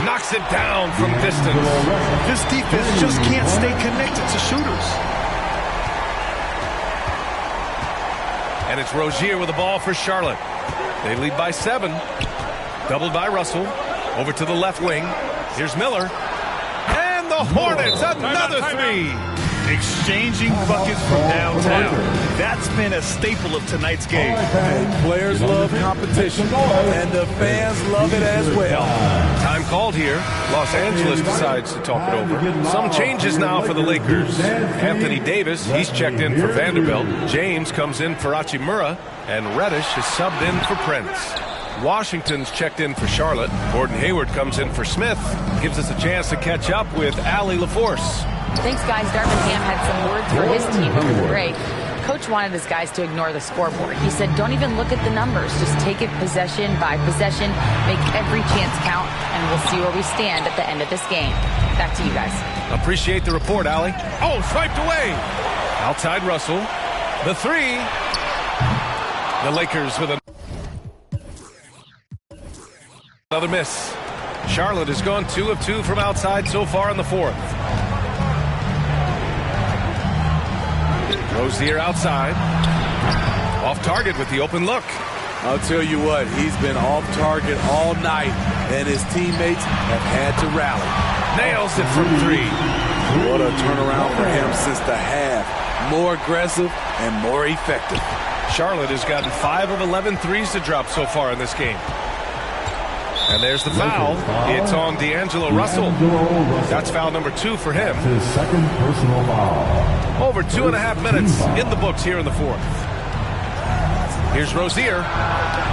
Knocks it down from distance. This defense just can't stay connected to shooters. And it's Rozier with the ball for Charlotte. They lead by 7. Doubled by Russell. Over to the left wing. Here's Miller. And the Hornets, another 3. Exchanging buckets from downtown. That's been a staple of tonight's game. And players love competition, and the fans love it as well. Time called here. Los Angeles decides to talk it over. Some changes now for the Lakers. Anthony Davis, he's checked in for Vanderbilt. James comes in for Hachimura, and Reddish is subbed in for Prince. Washington's checked in for Charlotte. Gordon Hayward comes in for Smith. Gives us a chance to catch up with Allie LaForce. Thanks, guys. Darvingham had some words for his team over the break. Coach wanted his guys to ignore the scoreboard. He said, don't even look at the numbers. Just take it possession by possession, make every chance count, and we'll see where we stand at the end of this game. Back to you guys. Appreciate the report, Allie. Oh, swiped away. Outside Russell. The 3. The Lakers with another miss. Charlotte has gone 2 of 2 from outside so far in the 4th. Rozier outside. Off target with the open look. I'll tell you what, he's been off target all night, and his teammates have had to rally. Nails it from 3. What a turnaround for him since the half. More aggressive and more effective. Charlotte has gotten 5 of 11 threes to drop so far in this game. And there's the foul. It's on D'Angelo Russell. That's foul number 2 for him. His second personal foul. Over 2.5 minutes in the books here in the 4th. Here's Rozier.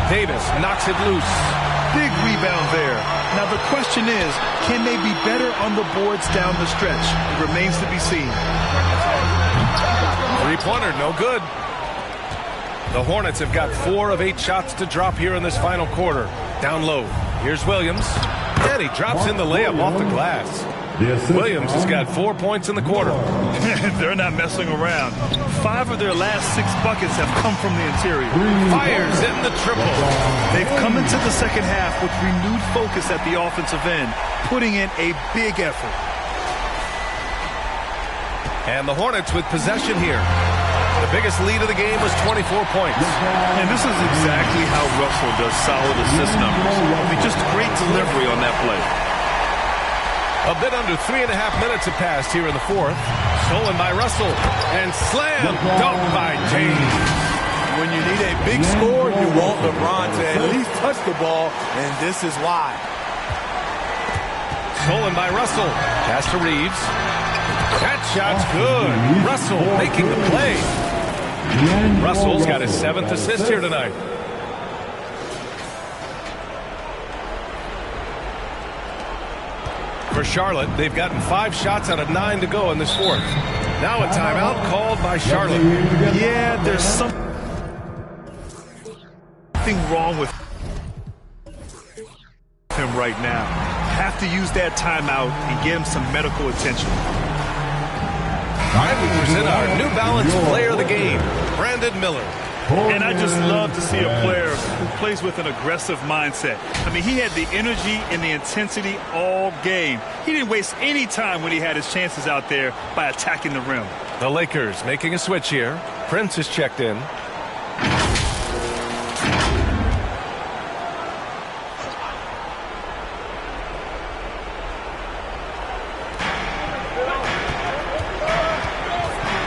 Davis knocks it loose. Big rebound there. Now the question is, can they be better on the boards down the stretch? It remains to be seen. 3-pointer, no good. The Hornets have got 4 of 8 shots to drop here in this final quarter. Down low. Here's Williams. And he drops in the layup off the glass. Williams has got 4 points in the quarter. They're not messing around. 5 of their last 6 buckets have come from the interior. Fires in the triple. They've come into the second half with renewed focus at the offensive end, putting in a big effort. And the Hornets with possession here. The biggest lead of the game was 24 points. And this is exactly how Russell does solid assist numbers. I mean, just great delivery on that play. A bit under 3.5 minutes have passed here in the 4th. Stolen by Russell. And slam dunk by James. When you need a big score, you want LeBron to at least touch the ball, and this is why. Stolen by Russell. Pass to Reeves. That shot's good. Russell making the play. Russell's got his 7th assist here tonight. For Charlotte, they've gotten 5 shots out of 9 to go in this 4th. Now a timeout called by Charlotte. Yeah, there's something wrong with him right now. Have to use that timeout and get him some medical attention. And we present our New Balance Player of the Game, Brandon Miller. And I just love to see a player who plays with an aggressive mindset. I mean, he had the energy and the intensity all game. He didn't waste any time when he had his chances out there by attacking the rim. The Lakers making a switch here. Prince is checked in.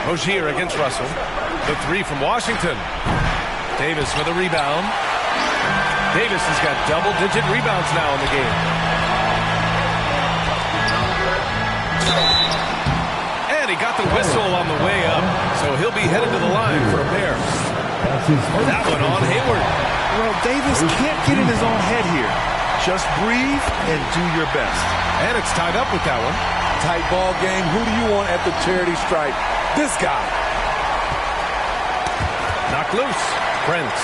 Rozier against Russell. The 3 from Washington. Davis with a rebound. Davis has got double-digit rebounds now in the game. And he got the whistle on the way up, so he'll be headed to the line for a pair. That one on Hayward. Well, Davis can't get in his own head here. Just breathe and do your best. And it's tied up with that one. Tight ball game. Who do you want at the charity stripe? This guy. Knocked loose. Prince.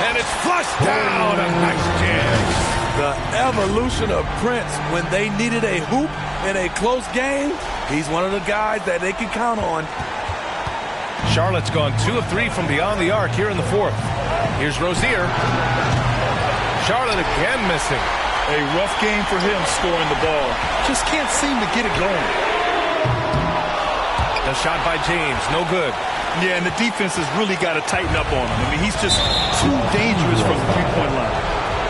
And it's flushed down. A nice jam. The evolution of Prince when they needed a hoop in a close game. He's one of the guys that they can count on. Charlotte's gone 2 of 3 from beyond the arc here in the fourth. Here's Rozier. Charlotte again missing. A rough game for him scoring the ball. Just can't seem to get it going. The shot by James, no good. Yeah, and the defense has really got to tighten up on him. I mean, he's just too dangerous from the three-point line.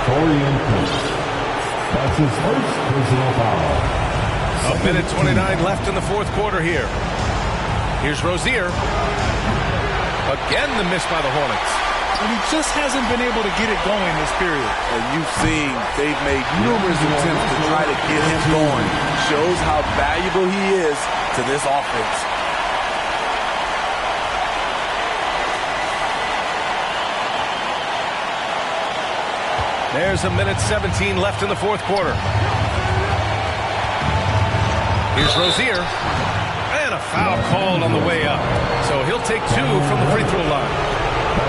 That's his first personal foul. A minute 29 left in the fourth quarter here. Here's Rozier. Again, the miss by the Hornets. And he just hasn't been able to get it going this period. And you've seen they've made numerous attempts to try to get him going. Shows how valuable he is to this offense. There's a minute 17 left in the fourth quarter. Here's Rozier. And a foul called on the way up. So he'll take 2 from the free throw line.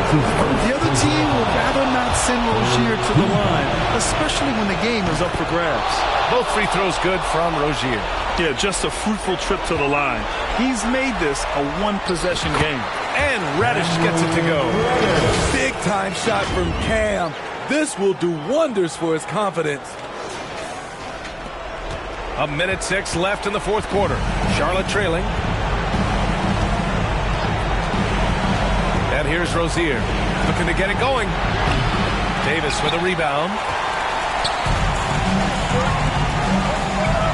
The other team would rather not send Rozier to the line, especially when the game is up for grabs. Both free throws good from Rozier. Yeah, just a fruitful trip to the line. He's made this a one-possession game. And Reddish gets it to go. Big-time shot from Cam. This will do wonders for his confidence. A minute 6 left in the fourth quarter. Charlotte trailing. And here's Rozier. Looking to get it going. Davis with a rebound.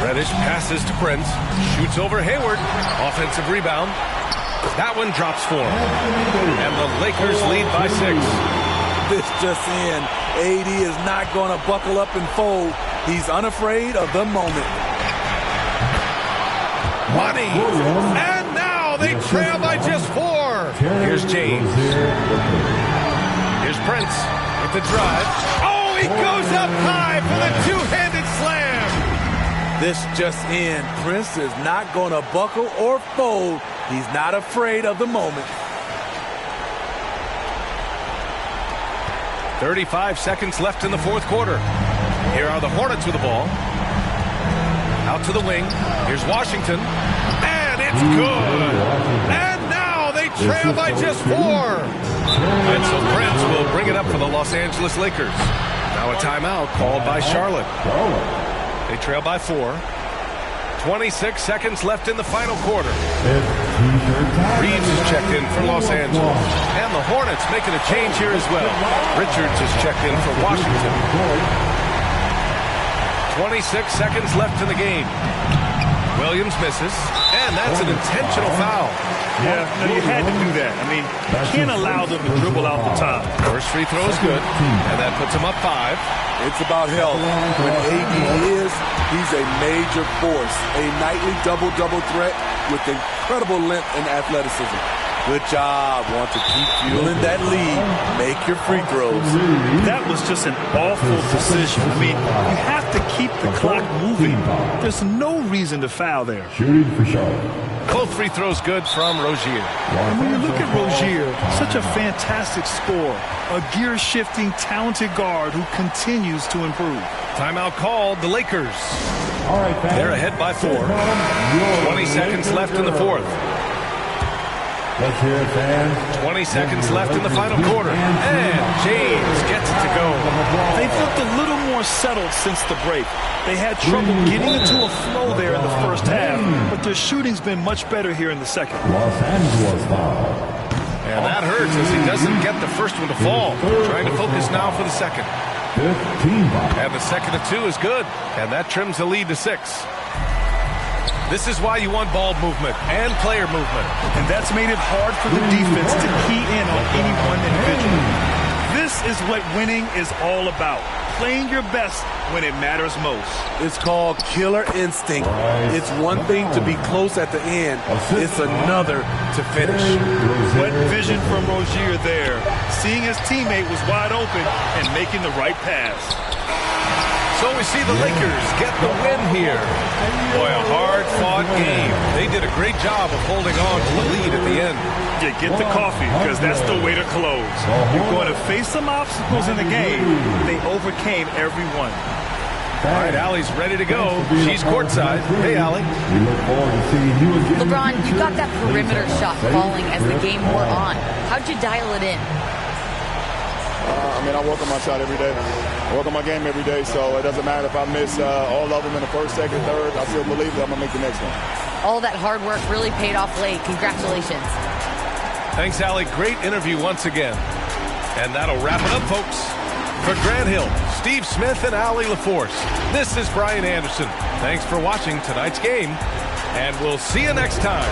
Reddish passes to Prince. Shoots over Hayward. Offensive rebound. That one drops for him. And the Lakers lead by 6. This just in. AD is not going to buckle up and fold. He's unafraid of the moment. Money. And now they trail by just 4. Here's James. Here's Prince with the drive. Oh, he goes up high for the two-handed slam. This just in. Prince is not going to buckle or fold. He's not afraid of the moment. 35 seconds left in the fourth quarter. Here are the Hornets with the ball. Out to the wing. Here's Washington. And it's good. And now they trail by just 4. And so Prince will bring it up for the Los Angeles Lakers. Now a timeout called by Charlotte. They trail by 4. 26 seconds left in the final quarter. Reeves is checked in for Los Angeles. And the Hornets making a change here as well. Richards is checked in for Washington. 26 seconds left in the game. Williams misses. And that's an intentional foul. Yeah, no, you had to do that. I mean, you can't allow them to dribble out the top. First free throw is good. And that puts him up 5. It's about health. When AD is, he's a major force. A nightly double-double threat with incredible length and athleticism. Good job. Want to keep fueling that lead. Make your free throws. That was just an awful decision. I mean, you have to keep the clock moving. There's no reason to foul there. Shooting for Charlotte. Both free throws good from Rozier. And when you look at Rozier, such a fantastic scorer, a gear-shifting, talented guard who continues to improve. Timeout called. The Lakers. All right, fans. They're ahead by 4. 20 seconds left in the fourth. Let's hear it, fans. 20 seconds left in the final quarter. And James gets it to go. They've looked a little more settled since the break. They had trouble getting into a flow there in the first half, but their shooting's been much better here in the second. Los Angeles foul. And that hurts as he doesn't get the first one to fall. Trying to focus now for the second. 15 foul. And the second of 2 is good. And that trims the lead to 6. This is why you want ball movement and player movement. And that's made it hard for the defense to key in on any one individual. This is what winning is all about. Playing your best when it matters most. It's called killer instinct. It's one thing to be close at the end. It's another to finish. What vision from Rozier there. Seeing his teammate was wide open and making the right pass. So we see the Lakers get the win here. Boy, a hard-fought game. They did a great job of holding on to the lead at the end. Yeah, get the coffee, because that's the way to close. You're going to face some obstacles in the game. They overcame every one. All right, Allie's ready to go. She's courtside. Hey, Allie. LeBron, you got that perimeter shot falling as the game wore on. How'd you dial it in? I work on my shot every day. I work on my game every day, so it doesn't matter if I miss all of them in the first, second, third. I still believe that I'm going to make the next one. All that hard work really paid off late. Congratulations. Thanks, Allie. Great interview once again. And that'll wrap it up, folks. For Grant Hill, Steve Smith, and Allie LaForce, this is Brian Anderson. Thanks for watching tonight's game, and we'll see you next time.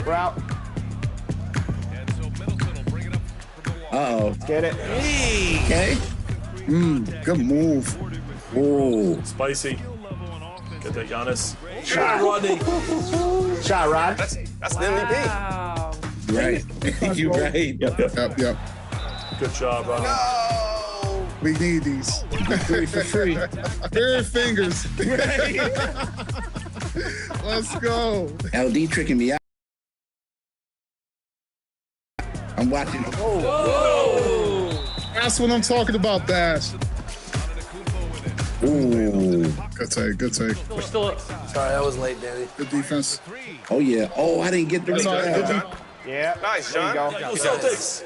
We're out. Uh-oh. Get it. Hey. Okay. Good move. Oh. Spicy. Get that, Giannis. Shot, Rodney. Shot, Rod. That's the MVP. Wow. Right. You're right. Yep. Good job, Rodney. No. We need these. 3 for free. Bare fingers. Let's go. LD tricking me out. I'm watching. Whoa. That's what I'm talking about, Bash. Ooh. Good take, good take. We're still up. Sorry, that was late, Danny. Good defense. Oh, yeah. Oh, I didn't get the rebound. Yeah. Nice, John. There you go. Celtics.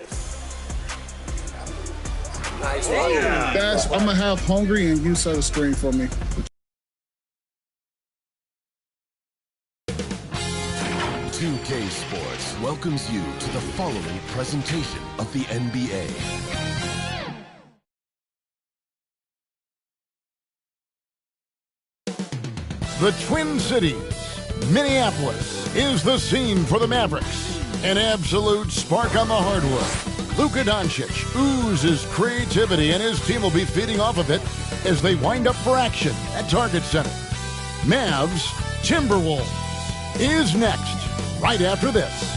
Nice. Yeah. Bash, I'm going to have Hungry and you set a screen for me. 2K Sports welcomes you to the following presentation of the NBA. The Twin Cities, Minneapolis, is the scene for the Mavericks. An absolute spark on the hardwood. Luka Doncic oozes creativity, and his team will be feeding off of it as they wind up for action at Target Center. Mavs Timberwolves is next, right after this.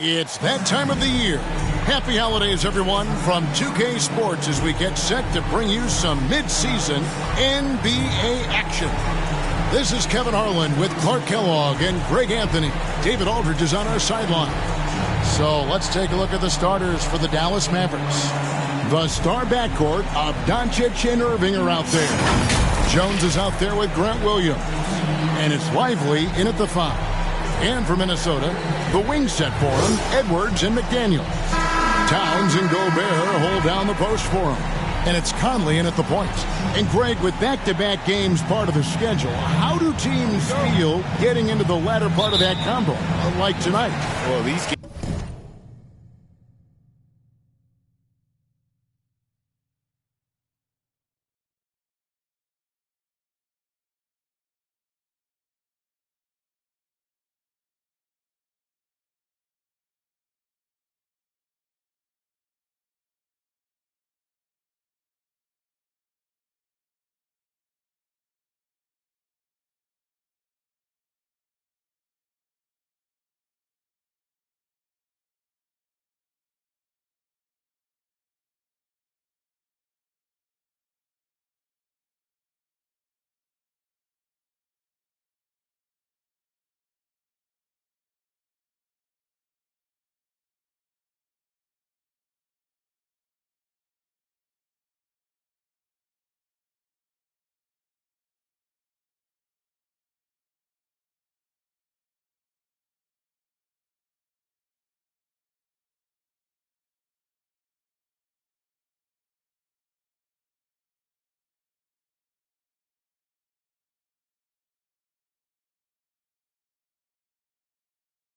It's that time of the year. Happy holidays, everyone, from 2K Sports as we get set to bring you some mid-season NBA action. This is Kevin Harlan with Clark Kellogg and Greg Anthony. David Aldridge is on our sideline. So let's take a look at the starters for the Dallas Mavericks. The star backcourt of Doncic and Irving are out there. Jones is out there with Grant Williams. And it's Lively in at the 5. And for Minnesota, the wing set for him, Edwards and McDaniel. Towns and Gobert hold down the post for him. And it's Conley in at the point. And Greg, with back-to-back games part of the schedule, how do teams feel getting into the latter part of that combo, like tonight? Well, these games.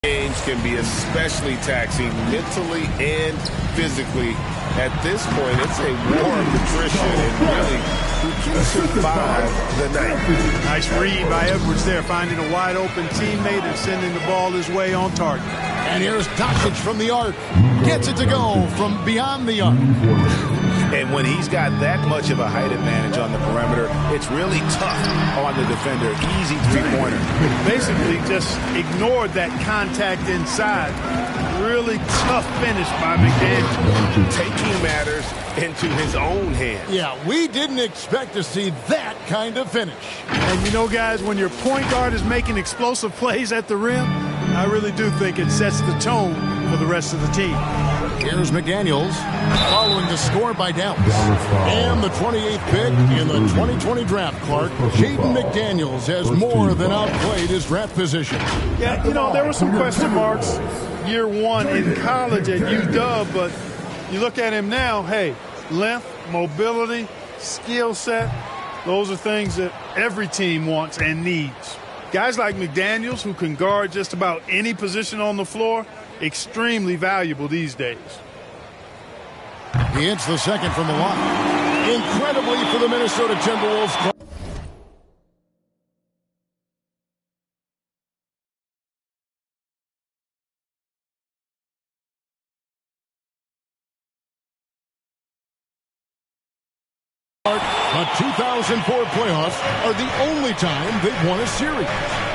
Games can be especially taxing mentally and physically. At this point, it's a war of attrition, and really, who can survive the night? Nice read by Edwards there, finding a wide-open teammate and sending the ball his way on target. And here's Doncic from the arc. Gets it to go from beyond the arc. And when he's got that much of a height advantage on the perimeter, it's really tough on the defender. Easy three-pointer. Basically just ignored that contact inside. Really tough finish by McDaniel. Taking matters into his own hands. Yeah, we didn't expect to see that kind of finish. And you know, guys, when your point guard is making explosive plays at the rim, I really do think it sets the tone for the rest of the team. Here's McDaniels following the score by Dallas. And the 28th pick in the 2020 draft, Clark, Jaden McDaniels has more than outplayed his draft position. Yeah, you know, there were some question marks year one in college at UW, but you look at him now, hey, length, mobility, skill set, those are things that every team wants and needs. Guys like McDaniels, who can guard just about any position on the floor, extremely valuable these days. He hits the second from the line. Incredibly for the Minnesota Timberwolves. The 2004 playoffs are the only time they've won a series.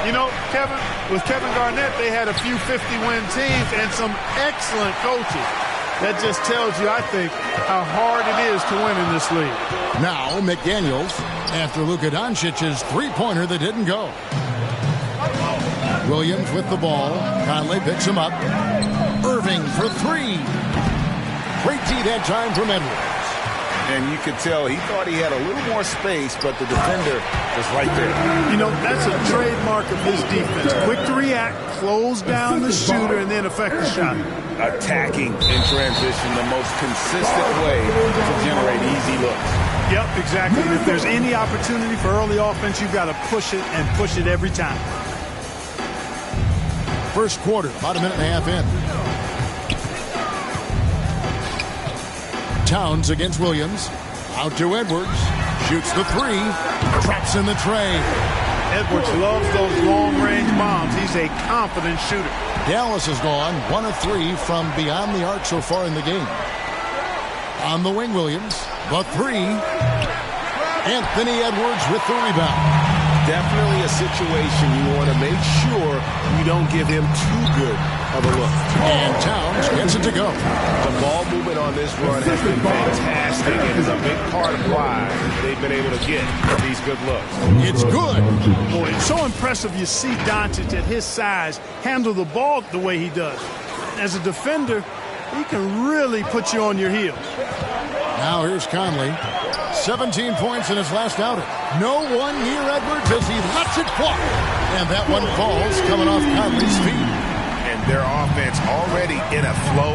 You know, Kevin, with Kevin Garnett, they had a few 50-win teams and some excellent coaches. That just tells you, I think, how hard it is to win in this league. Now, McDaniels, after Luka Doncic's three-pointer that didn't go. Williams with the ball. Conley picks him up. Irving for three. Great D that time from Edwards. And you could tell he thought he had a little more space, but the defender was right there. You know, that's a trademark of his defense. Quick to react, close down the shooter, and then affect the shot. Attacking in transition, the most consistent way to generate easy looks. Yep, exactly. If there's any opportunity for early offense, you've got to push it and push it every time. First quarter, about a minute and a half in. Towns against Williams. Out to Edwards. Shoots the three. Traps in the tray. Edwards loves those long-range bombs. He's a confident shooter. Dallas has gone 1 of 3 from beyond the arc so far in the game. On the wing, Williams. The three. Anthony Edwards with the rebound. Definitely a situation you want to make sure you don't give him too good of a look. And Towns gets it to go. The ball movement on this run has been fantastic and is a big part of why they've been able to get these good looks. It's good. Boy, it's so impressive you see Doncic at his size handle the ball the way he does. As a defender, he can really put you on your heels. Now here's Conley. 17 points in his last outing. No one near Edwards as he lets it fly. And that one falls coming off Conley's feet. And their offense already in a flow.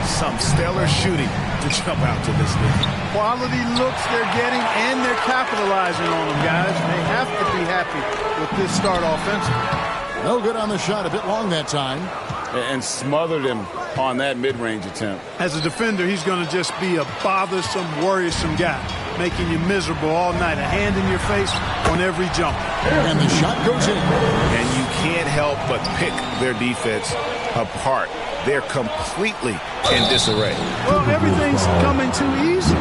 Some stellar shooting to jump out to this league. Quality looks they're getting, and they're capitalizing on them, guys. They have to be happy with this start offensively. No good on the shot. A bit long that time. And smothered him on that mid-range attempt. As a defender, he's going to just be a bothersome, worrisome guy, making you miserable all night. A hand in your face on every jump. And the shot goes in. And you can't help but pick their defense apart. They're completely in disarray. Well, everything's coming too easy.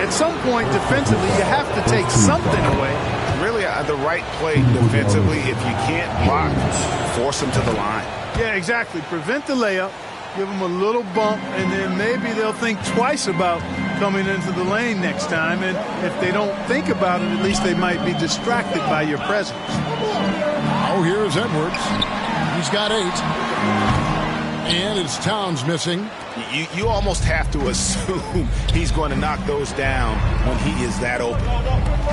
At some point, defensively, you have to take something away. Really, the right play defensively, if you can't block, force them to the line. Yeah, exactly. Prevent the layup, give them a little bump, and then maybe they'll think twice about coming into the lane next time. And if they don't think about it, at least they might be distracted by your presence. Oh, here's Edwards. He's got 8. And it's Towns missing. You almost have to assume he's going to knock those down when he is that open.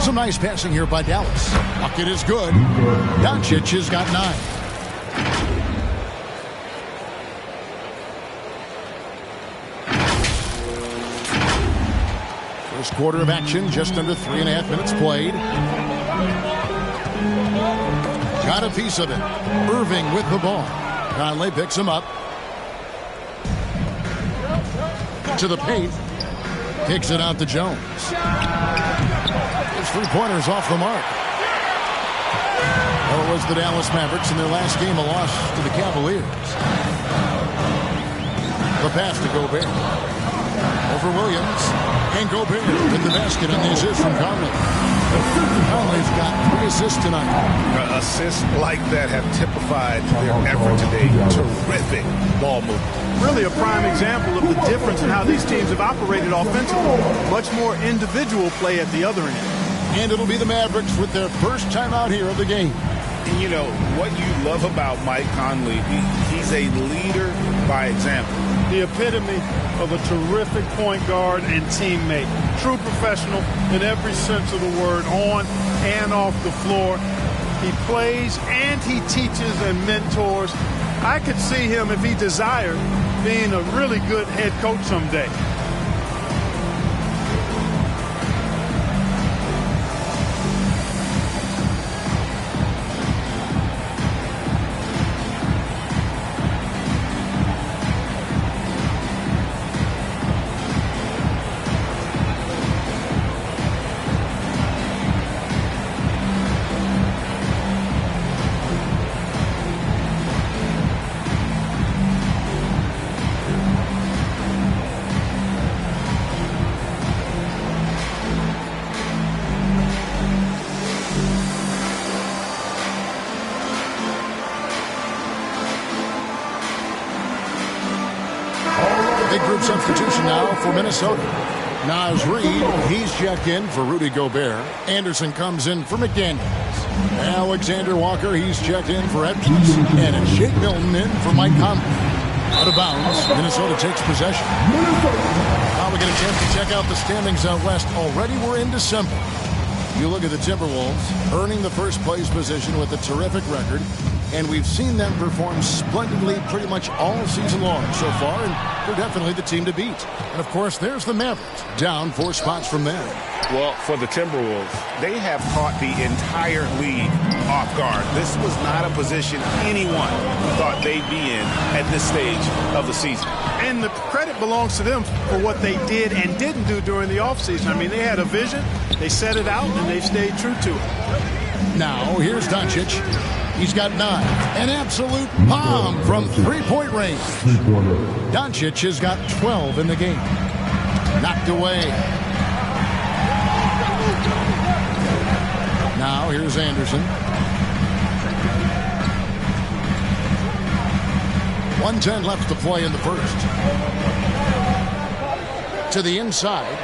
Some nice passing here by Dallas. Bucket is good. Doncic has got 9. First quarter of action, just under 3.5 minutes played. Got a piece of it. Irving with the ball. Conley picks him up. To the paint. Kicks it out to Jones. His three-pointer's off the mark. Well, it was the Dallas Mavericks in their last game, a loss to the Cavaliers. The pass to Gobert. Over Williams. And Gobert with the basket on the assist from Conley. Conley's got 3 assists tonight. Assists like that have typified their effort today. Terrific ball movement. Really a prime example of the difference in how these teams have operated offensively. Much more individual play at the other end. And it'll be the Mavericks with their first time out here of the game. And, you know, what you love about Mike Conley, he's a leader by example. The epitome of a terrific point guard and teammate. True professional in every sense of the word, on and off the floor. He plays and he teaches and mentors. I could see him, if he desired, being a really good head coach someday. Big group substitution now for Minnesota. Naz Reid, he's checked in for Rudy Gobert. Anderson comes in for McDaniels. Alexander Walker, he's checked in for Edwards. And it's Shake Milton in for Mike Conley. Out of bounds, Minnesota takes possession. Now we get a chance to check out the standings out west. Already we're in December. You look at the Timberwolves, earning the first place position with a terrific record. And we've seen them perform splendidly pretty much all season long so far, and they're definitely the team to beat. And, of course, there's the Mavericks, down 4 spots from them. Well, for the Timberwolves, they have caught the entire league off guard. This was not a position anyone thought they'd be in at this stage of the season. And the credit belongs to them for what they did and didn't do during the offseason. I mean, they had a vision, they set it out, and they've stayed true to it. Now, here's Doncic. He's got 9. An absolute bomb from three-point range. Doncic has got 12 in the game. Knocked away. Now, here's Anderson. 1:10 left to play in the first. To the inside.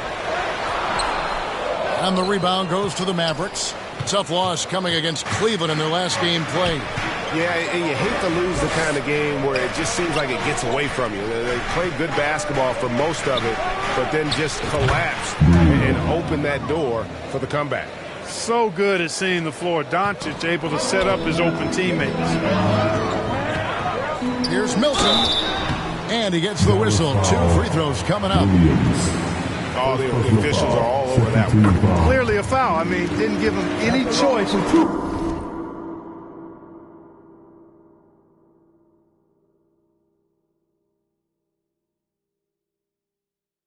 And the rebound goes to the Mavericks. Tough loss coming against Cleveland in their last game played. Yeah, and you hate to lose the kind of game where it just seems like it gets away from you. They played good basketball for most of it, but then just collapsed and opened that door for the comeback. So good at seeing the floor. Doncic able to set up his open teammates. Here's Milton. And he gets the whistle. 2 free throws coming up. Oh, the officials are all over that one. Clearly a foul. I mean, didn't give him any choice.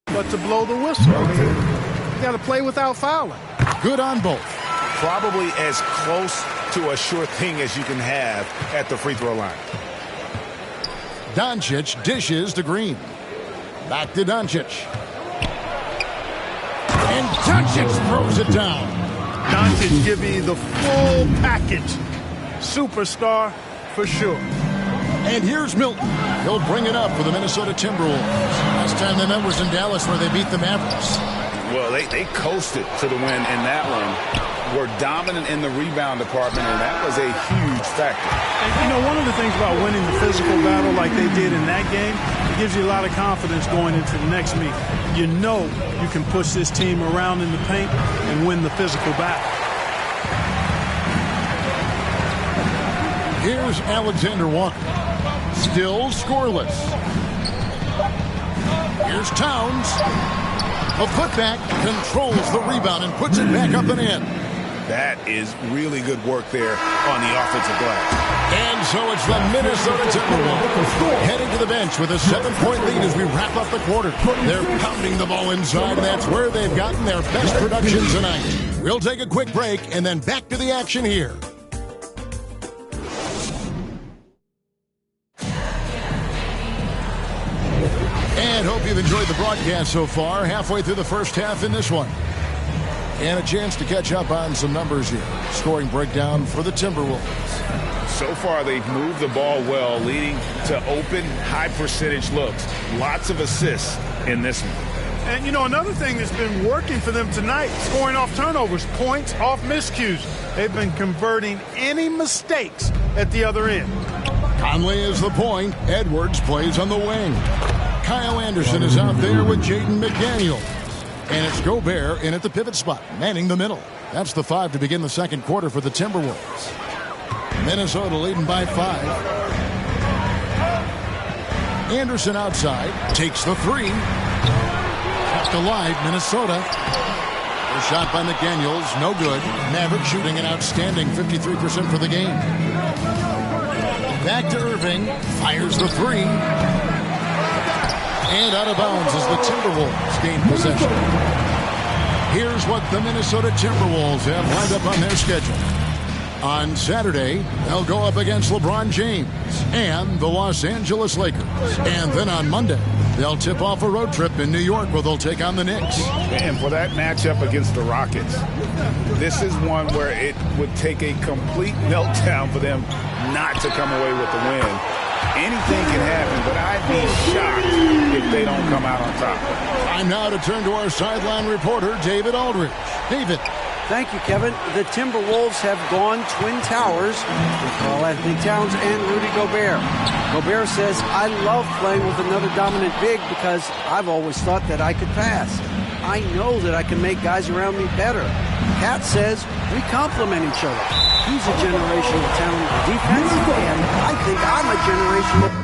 But to blow the whistle, I mean, you got to play without fouling. Good on both. Probably as close to a sure thing as you can have at the free throw line. Doncic dishes to Green. Back to Doncic. And Doncic throws it down. Doncic giving you the full package. Superstar for sure. And here's Milton. He'll bring it up for the Minnesota Timberwolves. Last time they met was in Dallas where they beat the Mavericks. Well, they coasted to the win in that one. Were dominant in the rebound department, and that was a huge factor. And, you know, one of the things about winning the physical battle like they did in that game, it gives you a lot of confidence going into the next meet. You know you can push this team around in the paint and win the physical battle. Here's Alexander Walker. Still scoreless. Here's Towns. A putback controls the rebound and puts it back up and in. That is really good work there on the offensive glass. And so it's the Minnesota Timberwolves heading to the bench with a 7-point lead as we wrap up the quarter. They're pounding the ball inside, and that's where they've gotten their best production tonight. We'll take a quick break and then back to the action here. And hope you've enjoyed the broadcast so far. Halfway through the first half in this one. And a chance to catch up on some numbers here. Scoring breakdown for the Timberwolves. So far, they've moved the ball well, leading to open, high-percentage looks. Lots of assists in this one. And, you know, another thing that's been working for them tonight, scoring off turnovers, points off miscues. They've been converting any mistakes at the other end. Conley is the point. Edwards plays on the wing. Kyle Anderson is out there with Jaden McDaniel. And it's Gobert in at the pivot spot, manning the middle. That's the 5 to begin the second quarter for the Timberwolves. Minnesota leading by 5. Anderson outside, takes the 3. Kept alive, Minnesota. A shot by McDaniels, no good. Maverick shooting an outstanding 53% for the game. Back to Irving, fires the 3. And out of bounds as the Timberwolves gain possession. Here's what the Minnesota Timberwolves have lined up on their schedule. On Saturday, they'll go up against LeBron James and the Los Angeles Lakers. And then on Monday, they'll tip off a road trip in New York where they'll take on the Knicks. And for that matchup against the Rockets, this is one where it would take a complete meltdown for them not to come away with the win. Anything can happen, but I'd be shocked if they don't come out on top. Time now to turn to our sideline reporter, David Aldridge. David. Thank you, Kevin. The Timberwolves have gone Twin Towers with Karl-Anthony Towns and Rudy Gobert. Gobert says, I love playing with another dominant big because I've always thought that I could pass. I know that I can make guys around me better. Cat says, we complement each other. He's a generational talent defense, and I think I'm a generational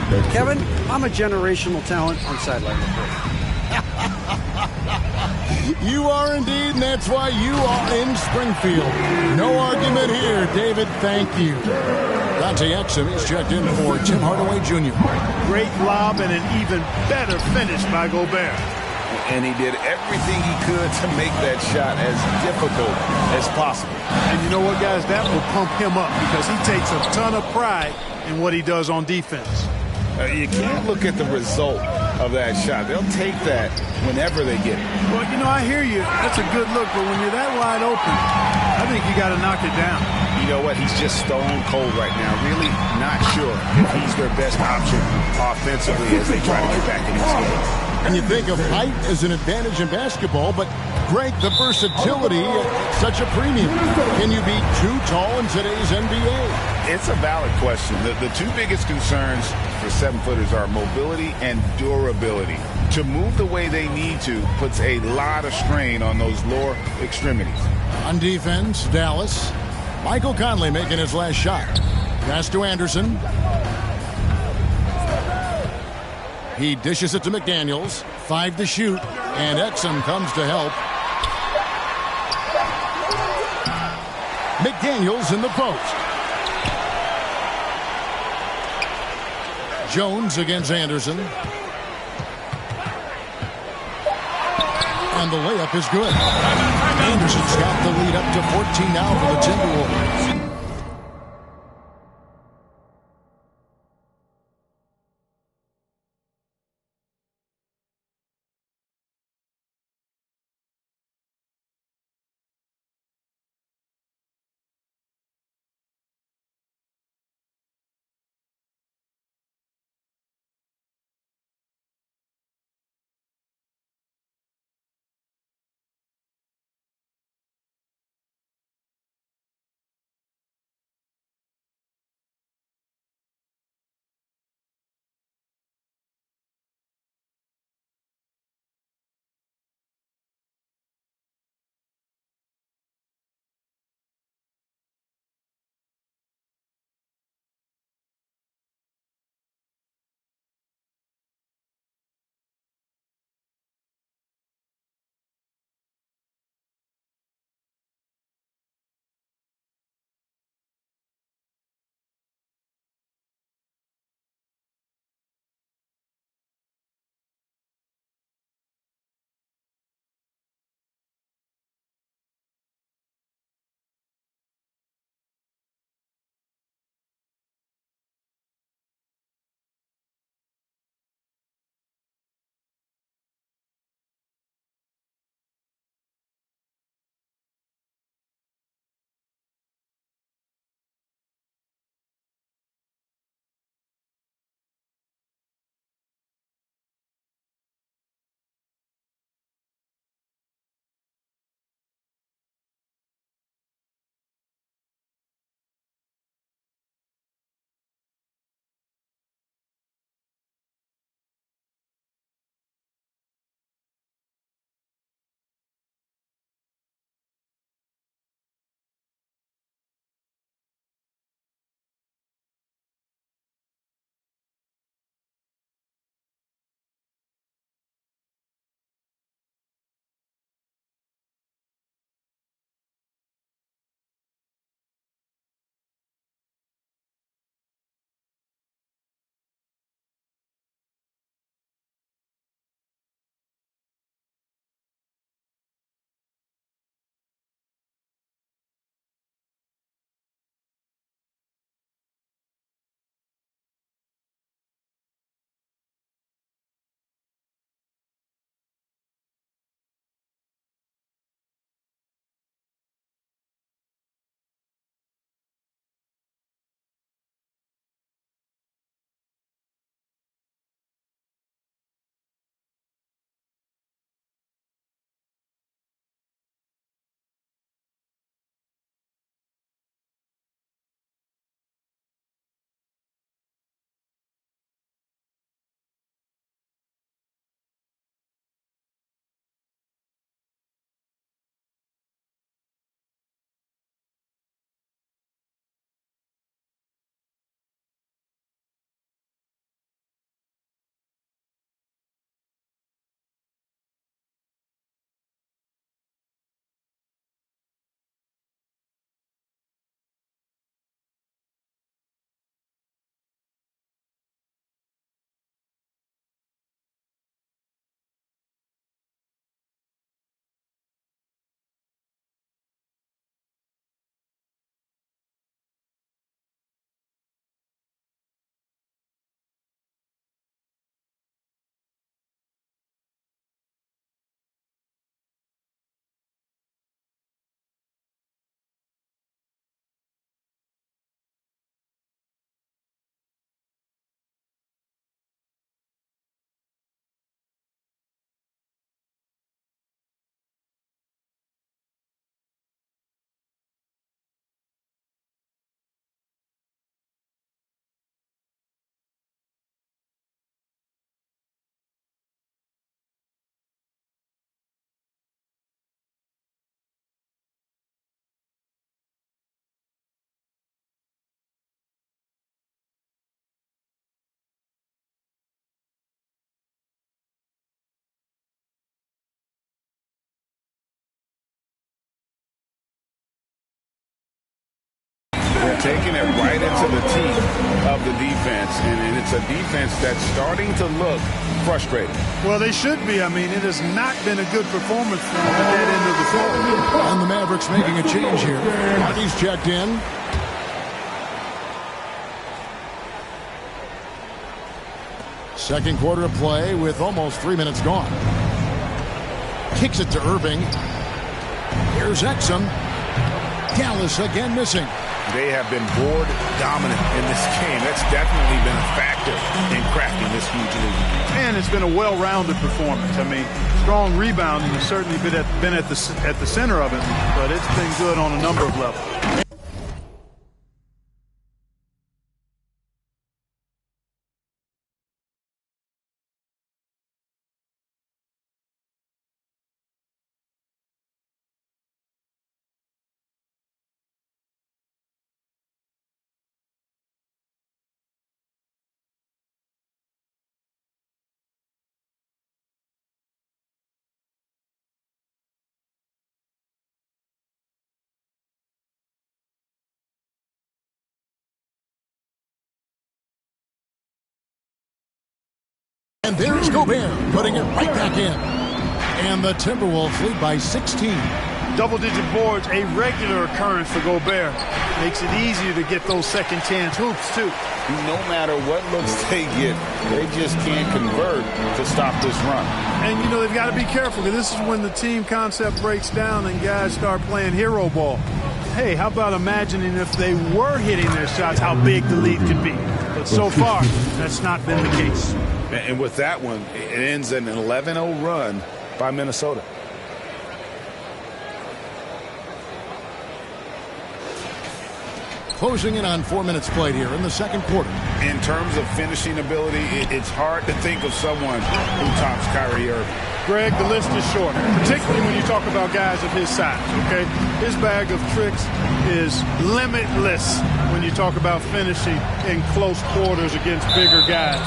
Kevin, I'm a generational talent on sideline reporting. You are indeed, and that's why you are in Springfield. No argument here, David. Thank you. Dante Exum is checked in for Tim Hardaway Jr. Great lob and an even better finish by Gobert. And he did everything he could to make that shot as difficult as possible. And you know what, guys? That will pump him up because he takes a ton of pride in what he does on defense. You can't look at the result of that shot. They'll take that whenever they get it. Well, you know, I hear you. That's a good look, but when you're that wide open, I think you got to knock it down. You know what? He's just stone cold right now. Really not sure if he's their best option offensively as they try to get back in this game. And you think of height as an advantage in basketball, but Greg, the versatility at such a premium. Can you be too tall in today's NBA? It's a valid question. The two biggest concerns for 7-footers are mobility and durability. To move the way they need to puts a lot of strain on those lower extremities. On defense, Dallas. Michael Conley making his last shot. Pass to Anderson. He dishes it to McDaniels. 5 to shoot, and Exum comes to help. McDaniels in the post. Jones against Anderson. And the layup is good. Anderson's got the lead up to 14 now for the Timberwolves. taking it right into the teeth of the defense, and it's a defense that's starting to look frustrated. Well, they should be. I mean, it has not been a good performance for them at that end of the floor. And the Mavericks making a change here. He's checked in. Second quarter of play with almost 3 minutes gone. Kicks it to Irving. Here's Exum. Gallus again missing. They have been board dominant in this game. That's definitely been a factor in cracking this huge lead. And it's been a well-rounded performance. I mean, strong rebounding has certainly been at the center of it, but it's been good on a number of levels. And there's Gobert putting it right back in. And the Timberwolves lead by 16. Double-digit boards, a regular occurrence for Gobert. Makes it easier to get those second-chance hoops, too. No matter what looks they get, they just can't convert to stop this run. And, you know, they've got to be careful, because this is when the team concept breaks down and guys start playing hero ball. Hey, how about imagining if they were hitting their shots, how big the lead could be? But so far, that's not been the case. And with that one, it ends in an 11-0 run by Minnesota. Closing in on 4 minutes played here in the second quarter. In terms of finishing ability, it's hard to think of someone who tops Kyrie Irving. Greg, the list is short, particularly when you talk about guys of his size, okay? His bag of tricks is limitless when you talk about finishing in close quarters against bigger guys.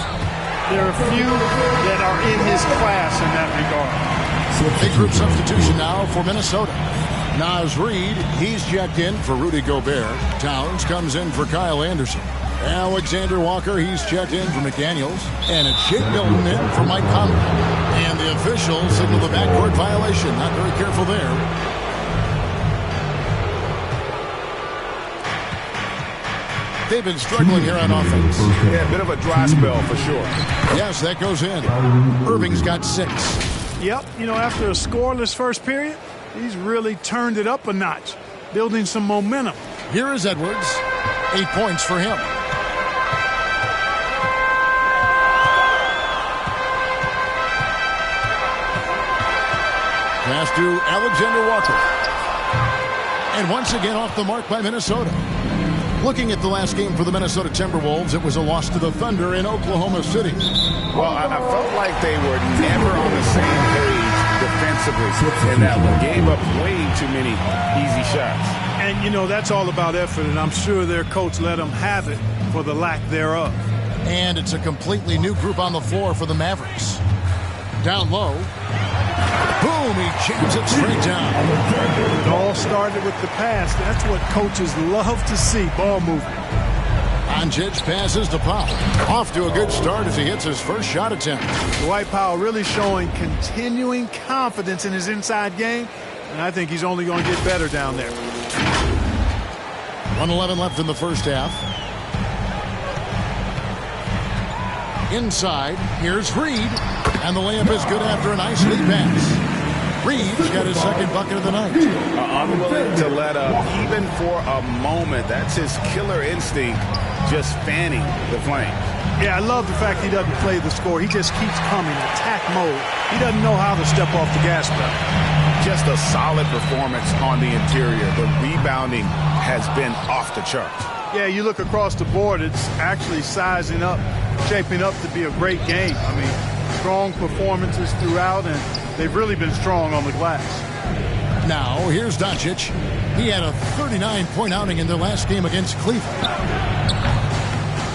There are few that are in his class in that regard. Big group substitution now for Minnesota. Naz Reid, he's checked in for Rudy Gobert. Towns comes in for Kyle Anderson. Alexander Walker, he's checked in for McDaniels. And it's Shake Milton in for Mike Conley. And the officials signal the backcourt violation. Not very careful there. They've been struggling here on offense. Yeah, a bit of a dry spell for sure. Yes, that goes in. Irving's got 6. Yep, you know, after a scoreless first period, he's really turned it up a notch, building some momentum. Here is Edwards. 8 points for him. Pass to Alexander Walker. And once again off the mark by Minnesota. Looking at the last game for the Minnesota Timberwolves, it was a loss to the Thunder in Oklahoma City. Well, I felt like they were never on the same page defensively, and that one gave up way too many easy shots. And, you know, that's all about effort, and I'm sure their coach let them have it for the lack thereof. And it's a completely new group on the floor for the Mavericks. Down low. Boom, he jams it straight down. It all started with the pass. That's what coaches love to see, ball movement. Doncic passes to Powell. Off to a good start as he hits his first shot attempt. Dwight Powell really showing continuing confidence in his inside game, and I think he's only going to get better down there. 1:11 left in the first half. Inside, here's Reid, and the layup is good after a nice lead pass. Reid's got his second bucket of the night. Unwilling to let up even for a moment. That's his killer instinct, just fanning the flame. Yeah, I love the fact he doesn't play the score. He just keeps coming, attack mode. He doesn't know how to step off the gas pedal. Just a solid performance on the interior. The rebounding has been off the charts. Yeah, you look across the board, it's actually sizing up, shaping up to be a great game. I mean, strong performances throughout, and they've really been strong on the glass. Now, here's Doncic. He had a 39-point outing in their last game against Cleveland.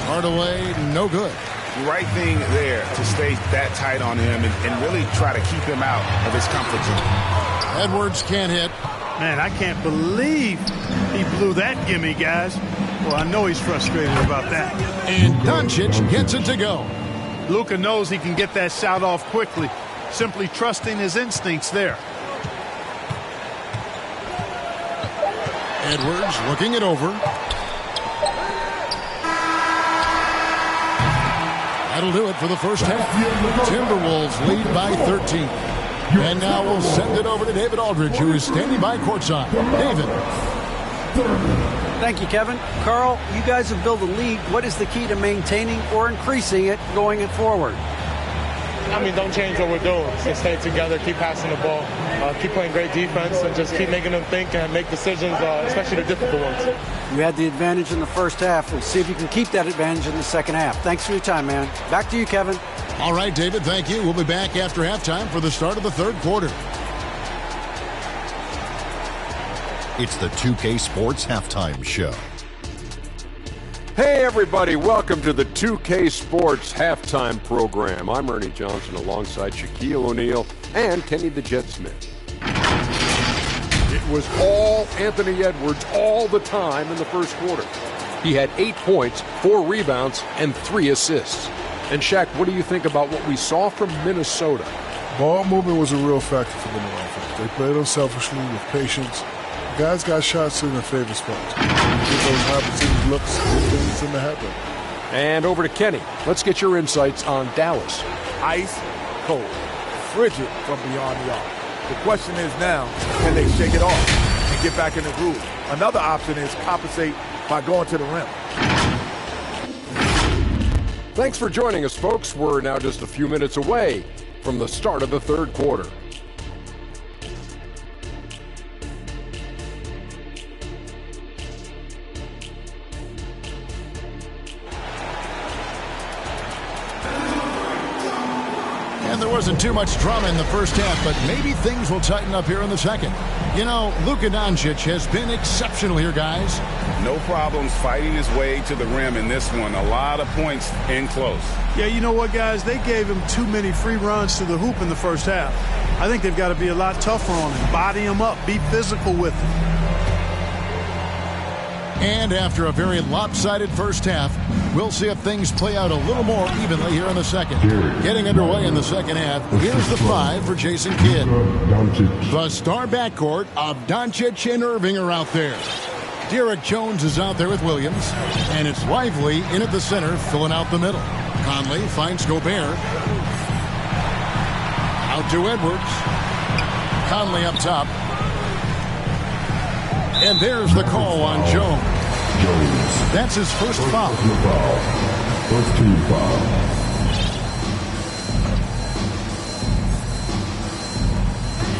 Hardaway, no good. Right thing there to stay that tight on him and really try to keep him out of his comfort zone. Edwards can't hit. Man, I can't believe he blew that gimme, guys. Well, I know he's frustrated about that. And Doncic gets it to go. Luka knows he can get that shot off quickly, simply trusting his instincts there. Edwards looking it over. That'll do it for the first half. Timberwolves lead by 13. And now we'll send it over to David Aldridge, who is standing by courtside. David. Thank you, Kevin. Carl, you guys have built a lead. What is the key to maintaining or increasing it going forward? I mean, don't change what we're doing. Just stay together, keep passing the ball, keep playing great defense, and just keep making them think and make decisions, especially the difficult ones. You had the advantage in the first half. We'll see if you can keep that advantage in the second half. Thanks for your time, man. Back to you, Kevin. All right, David, thank you. We'll be back after halftime for the start of the third quarter. It's the 2K Sports Halftime Show. Hey, everybody. Welcome to the 2K Sports Halftime Program. I'm Ernie Johnson alongside Shaquille O'Neal and Kenny the Jet Smith. It was all Anthony Edwards all the time in the first quarter. He had 8 points, 4 rebounds, and 3 assists. And Shaq, what do you think about what we saw from Minnesota? Ball movement was a real factor for them on offense. They played unselfishly with patience. Guys got shots in their favorite spots. Get those high-percentage looks, get things in the happen. And over to Kenny. Let's get your insights on Dallas. Ice, cold, frigid from beyond the arc. The question is now, can they shake it off and get back in the groove? Another option is compensate by going to the rim. Thanks for joining us, folks. We're now just a few minutes away from the start of the third quarter. And there wasn't too much drama in the first half, but maybe things will tighten up here in the second. You know, Luka Doncic has been exceptional here, guys. No problems fighting his way to the rim in this one. A lot of points in close. Yeah, you know what, guys? They gave him too many free runs to the hoop in the first half. I think they've got to be a lot tougher on him. Body him up. Be physical with him. And after a very lopsided first half, we'll see if things play out a little more evenly here in the second. Getting underway in the second half, here's the 5 for Jason Kidd. The star backcourt of Doncic and Irving are out there. Derek Jones is out there with Williams, and it's Lively in at the center, filling out the middle. Conley finds Gobert. Out to Edwards. Conley up top. And there's the call on Jones. That's his first foul. First team foul.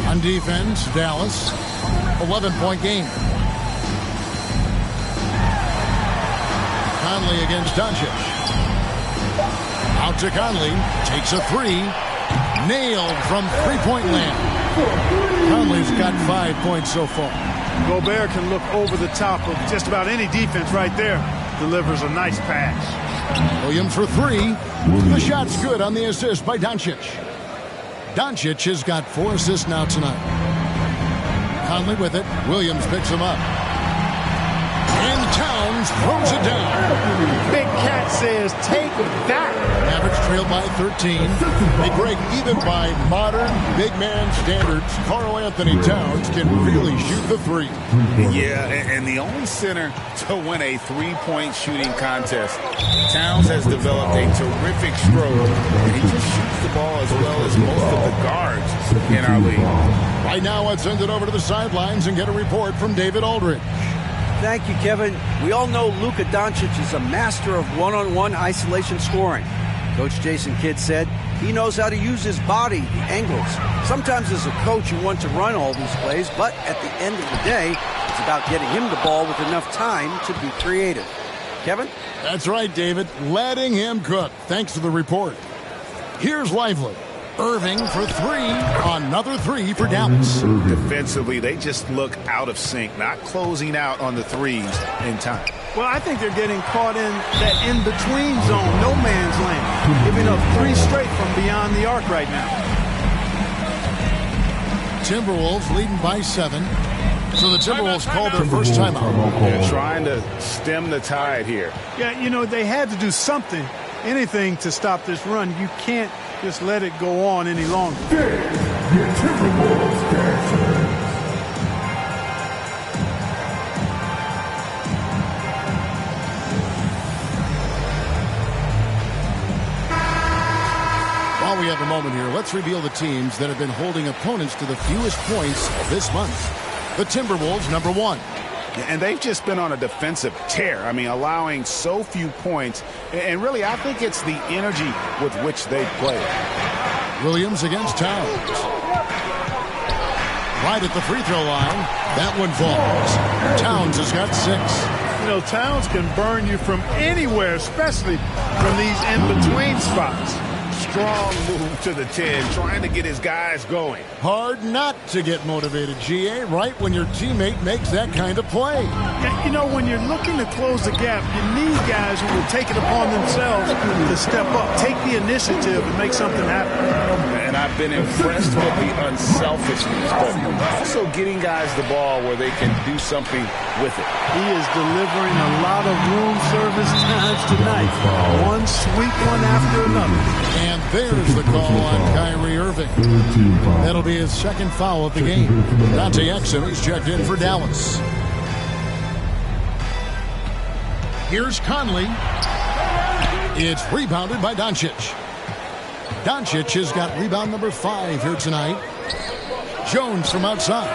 On defense, Dallas, 11-point game. Conley against Doncic. Out to Conley, takes a 3, nailed from three-point land. Conley's got 5 points so far. Gobert can look over the top of just about any defense right there. Delivers a nice pass. Williams for 3. The shot's good on the assist by Doncic. Doncic has got 4 assists now tonight. Conley with it. Williams picks him up. And Towns throws it down. Big Cat says, take that. Mavericks trail by 13. They break even by modern big man standards. Karl Anthony Towns can really shoot the 3. Yeah, and the only center to win a three-point shooting contest. Towns has developed a terrific stroke, and he just shoots the ball as well as most of the guards in our league. Right now, let's send it over to the sidelines and get a report from David Aldridge. Thank you, Kevin. We all know Luka Doncic is a master of one-on-one isolation scoring. Coach Jason Kidd said he knows how to use his body, the angles. Sometimes as a coach, you want to run all these plays, but at the end of the day, it's about getting him the ball with enough time to be creative. Kevin? That's right, David. Letting him cook. Thanks for the report. Here's Lively. Irving for 3. Another 3 for Dallas. Defensively, they just look out of sync, not closing out on the threes in time. Well, I think they're getting caught in that in-between zone, no man's land, giving up 3 straight from beyond the arc right now. Timberwolves leading by 7. So the Timberwolves called their first timeout. They're trying to stem the tide here. Yeah, you know, they had to do something, anything to stop this run. You can't just let it go on any longer. While we have a moment here, let's reveal the teams that have been holding opponents to the fewest points this month. The Timberwolves, #1. And they've just been on a defensive tear. I mean, allowing so few points. And really, I think it's the energy with which they play. Williams against Towns. Right at the free throw line. That one falls. Towns has got 6. You know, Towns can burn you from anywhere, especially from these in-between spots. Strong move to the 10, trying to get his guys going. Hard not to get motivated, GA, right when your teammate makes that kind of play. Yeah, you know, when you're looking to close the gap, you need guys who will take it upon themselves to step up, take the initiative, and make something happen. And I've been impressed with the unselfishness, but also getting guys the ball where they can do something with it. He is delivering a lot of room service times tonight. One sweet one after another. And there's the call on Kyrie Irving. That'll be his second foul of the game. Dante Exum is checked in for Dallas. Here's Conley. It's rebounded by Doncic. Doncic has got rebound number 5 here tonight. Jones from outside.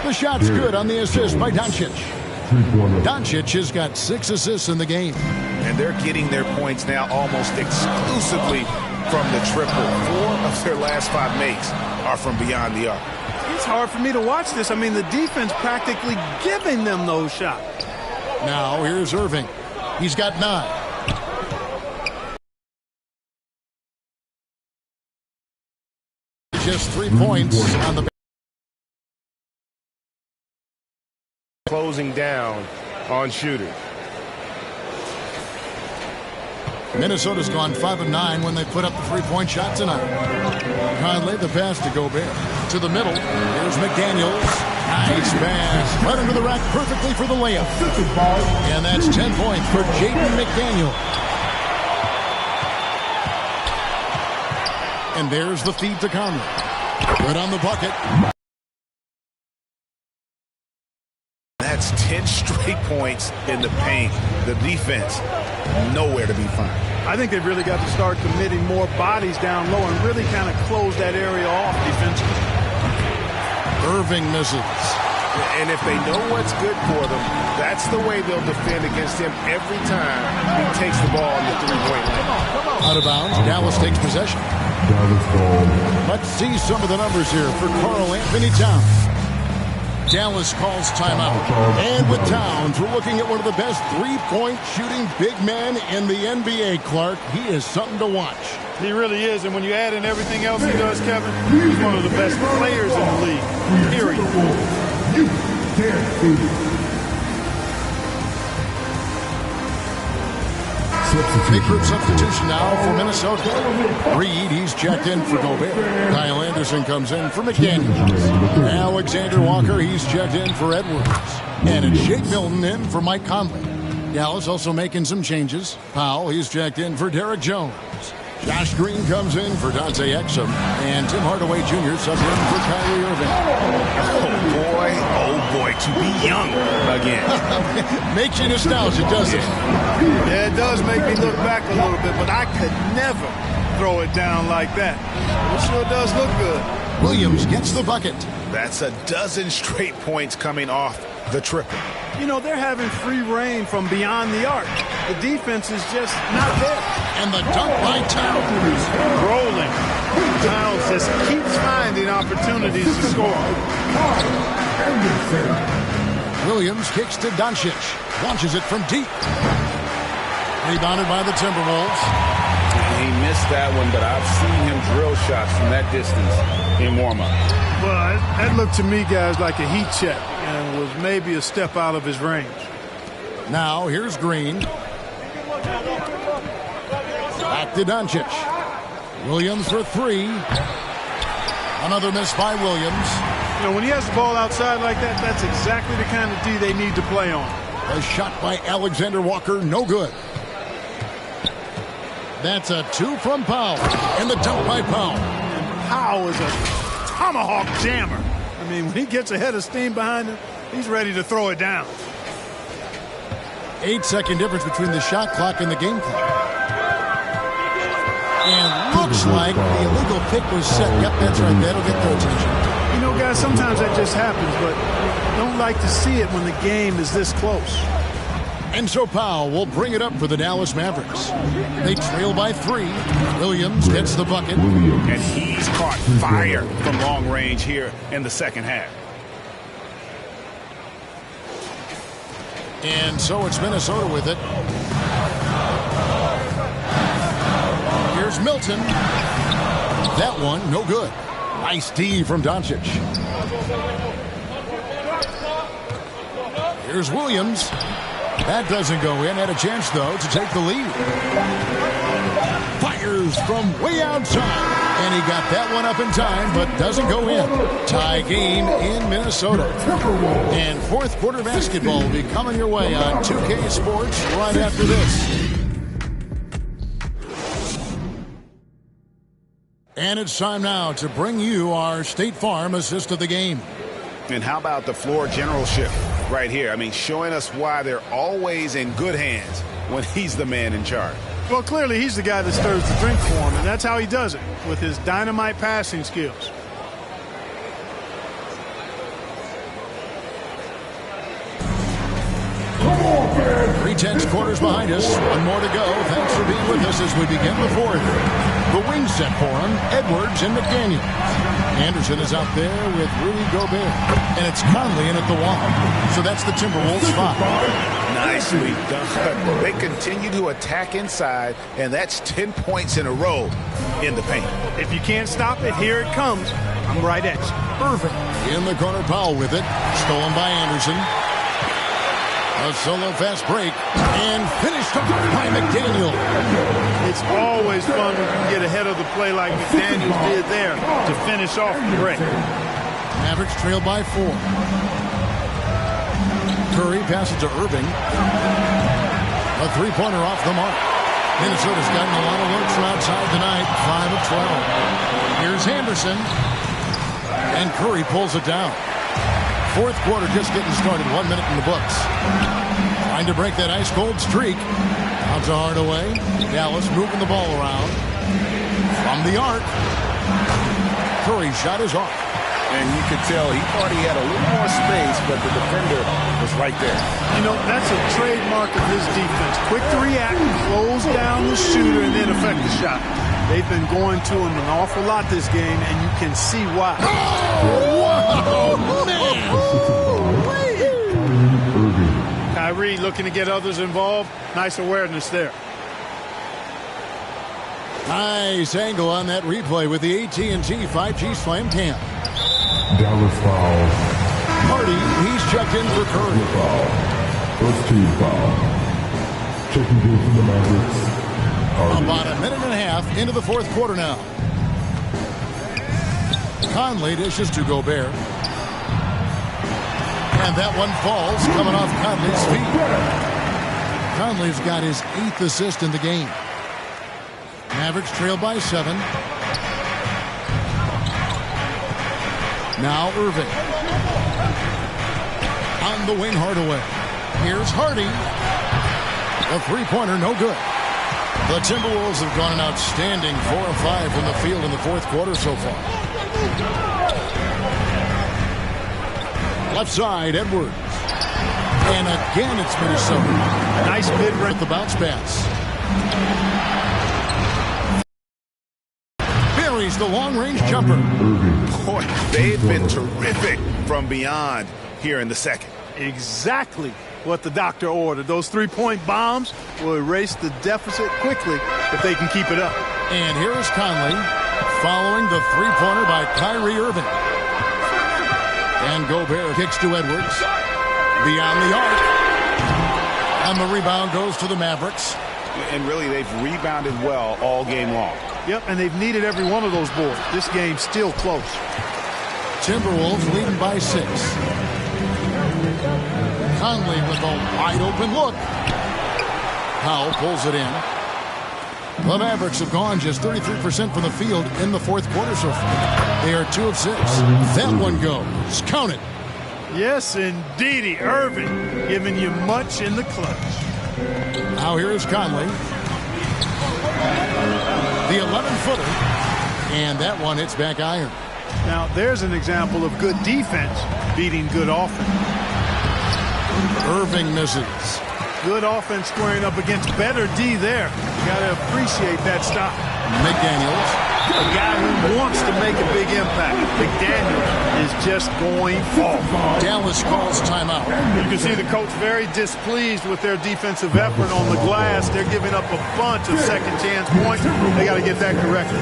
The shot's good on the assist by Doncic. Doncic has got 6 assists in the game. And they're getting their points now almost exclusively from the triple. 4 of their last 5 makes are from beyond the arc. It's hard for me to watch this. I mean, the defense practically giving them those shots. Now here's Irving. He's got 9. Just 3 points on the closing down on shooters. Minnesota's gone 5 of 9 when they put up the 3-point shot tonight. Conley, the pass to Gobert. To the middle. Here's McDaniels. Nice pass. Right under the rack perfectly for the layup. And that's 10 points for Jaden McDaniel. And there's the feed to Conley. Good on the bucket. That's 10 straight points in the paint. The defense, nowhere to be found. I think they've really got to start committing more bodies down low and really kind of close that area off defensively. Irving misses. And if they know what's good for them, that's the way they'll defend against him every time he takes the ball in the 3-point line. Out of bounds, Dallas takes possession. Let's see some of the numbers here for Karl Anthony Towns. Dallas calls timeout. And with Towns, we're looking at one of the best 3-point shooting big men in the NBA, Clark. He is something to watch. He really is, and when you add in everything else he does, Kevin, he's one of the best players in the league, period. You can't beat. Big group substitution now for Minnesota. Reed, he's checked in for Gobert. Kyle Anderson comes in for McDaniels. Alexander Walker, he's checked in for Edwards. And it's Shake Milton in for Mike Conley. Dallas also making some changes. Powell, he's checked in for Derek Jones. Josh Green comes in for Dante Exum. And Tim Hardaway Jr. subbed in for Kyrie Irving. Oh boy, to be young again. Makes you nostalgic, doesn't it? Yeah, it does make me look back a little bit, but I could never throw it down like that. It sure does look good. Williams gets the bucket. That's a dozen straight points coming off the triple. You know, they're having free reign from beyond the arc. The defense is just not there. And the dunk by Towns. Rolling. Towns just keeps finding opportunities to score. Williams kicks to Doncic. Launches it from deep. Rebounded by the Timberwolves. He missed that one, but I've seen him drill shots from that distance in warm-up. Well, that looked to me, guys, like a heat check and was maybe a step out of his range. Now, here's Green. Back to Doncic. Williams for 3. Another miss by Williams. You know, when he has the ball outside like that, that's exactly the kind of D they need to play on. A shot by Alexander Walker, no good. That's a 2 from Powell, and the dunk by Powell. And Powell is a tomahawk jammer. I mean, when he gets a head of steam behind him, he's ready to throw it down. 8-second difference between the shot clock and the game clock. And looks like the illegal pick was set. Yep, that's right. That'll get their attention. You know, guys, sometimes that just happens, but don't like to see it when the game is this close. And so Powell will bring it up for the Dallas Mavericks. They trail by 3. Williams gets the bucket. And he's caught fire from long range here in the second half. And so it's Minnesota with it. Here's Milton. That one, no good. Nice D from Doncic. Here's Williams. That doesn't go in. Had a chance, though, to take the lead. Fires from way outside. And he got that one up in time, but doesn't go in. Tie game in Minnesota. And fourth quarter basketball will be coming your way on 2K Sports right after this. And it's time now to bring you our State Farm assist of the game. And how about the floor generalship right here? I mean, showing us why they're always in good hands when he's the man in charge. Well, clearly he's the guy that stirs the drink for him, and that's how he does it, with his dynamite passing skills. Three-tenths quarters behind us. One more to go. Thanks for being with us as we begin the fourth. The wing set for him, Edwards and McDaniel. Anderson is out there with Rudy Gobert. And it's Conley in at the wall. So that's the Timberwolves spot. Nicely done. They continue to attack inside, and that's 10 points in a row in the paint. If you can't stop it, here it comes. I'm right at you. Irving in the corner, Powell with it. Stolen by Anderson. A solo fast break and finished up by McDaniel. It's always fun when you can get ahead of the play like McDaniels did there to finish off the break. Mavericks trail by 4. Curry passes to Irving. A three-pointer off the mark. Minnesota's gotten a lot of looks from outside tonight. 5 of 12. Here's Henderson. And Curry pulls it down. Fourth quarter just getting started. 1 minute in the books. Trying to break that ice-cold streak. Bounce a Hardaway. Dallas moving the ball around. From the arc. Curry's shot is off. And you could tell he thought he had a little more space, but the defender was right there. You know, that's a trademark of his defense. Quick to react, close down the shooter, and then affect the shot. They've been going to him an awful lot this game, and you can see why. Oh, man! Kyrie looking to get others involved. Nice awareness there. Nice angle on that replay with the AT&T 5G Slam Cam. Dallas foul. Hardy, he's checked in for Curry. Foul. First team foul. Checking in from the Mavericks. Hardy. About a minute and a half into the fourth quarter now. Conley dishes to Gobert. And that one falls, coming off Conley's feet. Conley's got his 8th assist in the game. Mavericks trail by 7. Now Irving. On the wing, Hardaway. Here's Hardy. A three-pointer, no good. The Timberwolves have gone an outstanding 4 of 5 from the field in the fourth quarter so far. Left side, Edwards. And again, it's Minnesota. Nice mid-range. With the bounce pass. Buries the long-range jumper. Boy, they've been terrific from beyond here in the second. Exactly what the doctor ordered. Those three-point bombs will erase the deficit quickly if they can keep it up. And here is Conley following the three-pointer by Kyrie Irving. And Gobert kicks to Edwards. Beyond the arc. And the rebound goes to the Mavericks. And really, they've rebounded well all game long. Yep, and they've needed every one of those boards. This game's still close. Timberwolves leading by 6. Conley with a wide open look. Powell pulls it in. The Mavericks have gone just 33% from the field in the fourth quarter so far. They are 2 of 6. That one goes. Count it. Yes, indeedy. Irving giving you much in the clutch. Now here is Conley. The 11-footer. And that one hits back iron. Now, there's an example of good defense beating good offense. Irving misses. Good offense squaring up against better D there. You got to appreciate that stop. McDaniels. A guy who wants to make a big impact. McDaniels is just going off. Dallas calls timeout. You can see the coach very displeased with their defensive effort on the glass. They're giving up a bunch of second chance points. They got to get that corrected.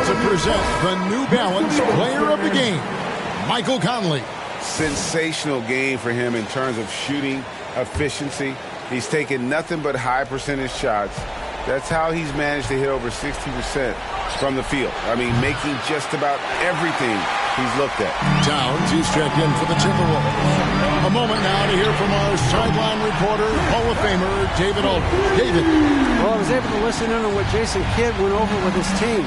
To present the New Balance Player of the Game, Michael Conley. Sensational game for him in terms of shooting efficiency. He's taken nothing but high percentage shots. That's how he's managed to hit over 60% from the field. I mean, making just about everything he's looked at. Towns, he's checked in for the Timberwolves. A moment now to hear from our sideline reporter, Hall of Famer David Aldridge. David. Well, I was able to listen in on what Jason Kidd went over with his team.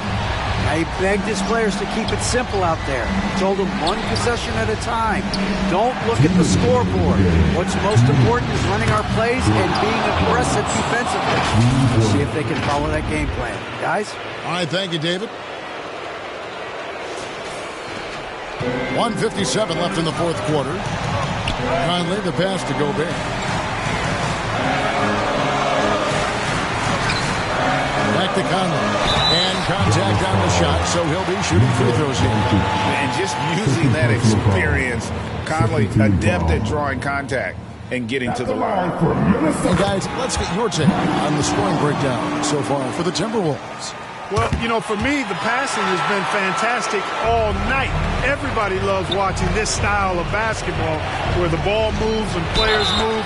He begged his players to keep it simple out there. He told them 1 possession at a time. Don't look at the scoreboard. What's most important is running our plays and being aggressive defensively. Let's see if they can follow that game plan. Guys? All right, thank you, David. 1:57 left in the fourth quarter. Conley, the pass to Gobert. Back to Conley. And contact on the shot, so he'll be shooting free throws here. And just using that experience, Conley adept at drawing contact and getting to the line. And guys, let's get your take on the scoring breakdown so far for the Timberwolves. Well, you know, for me, the passing has been fantastic all night. Everybody loves watching this style of basketball where the ball moves and players move.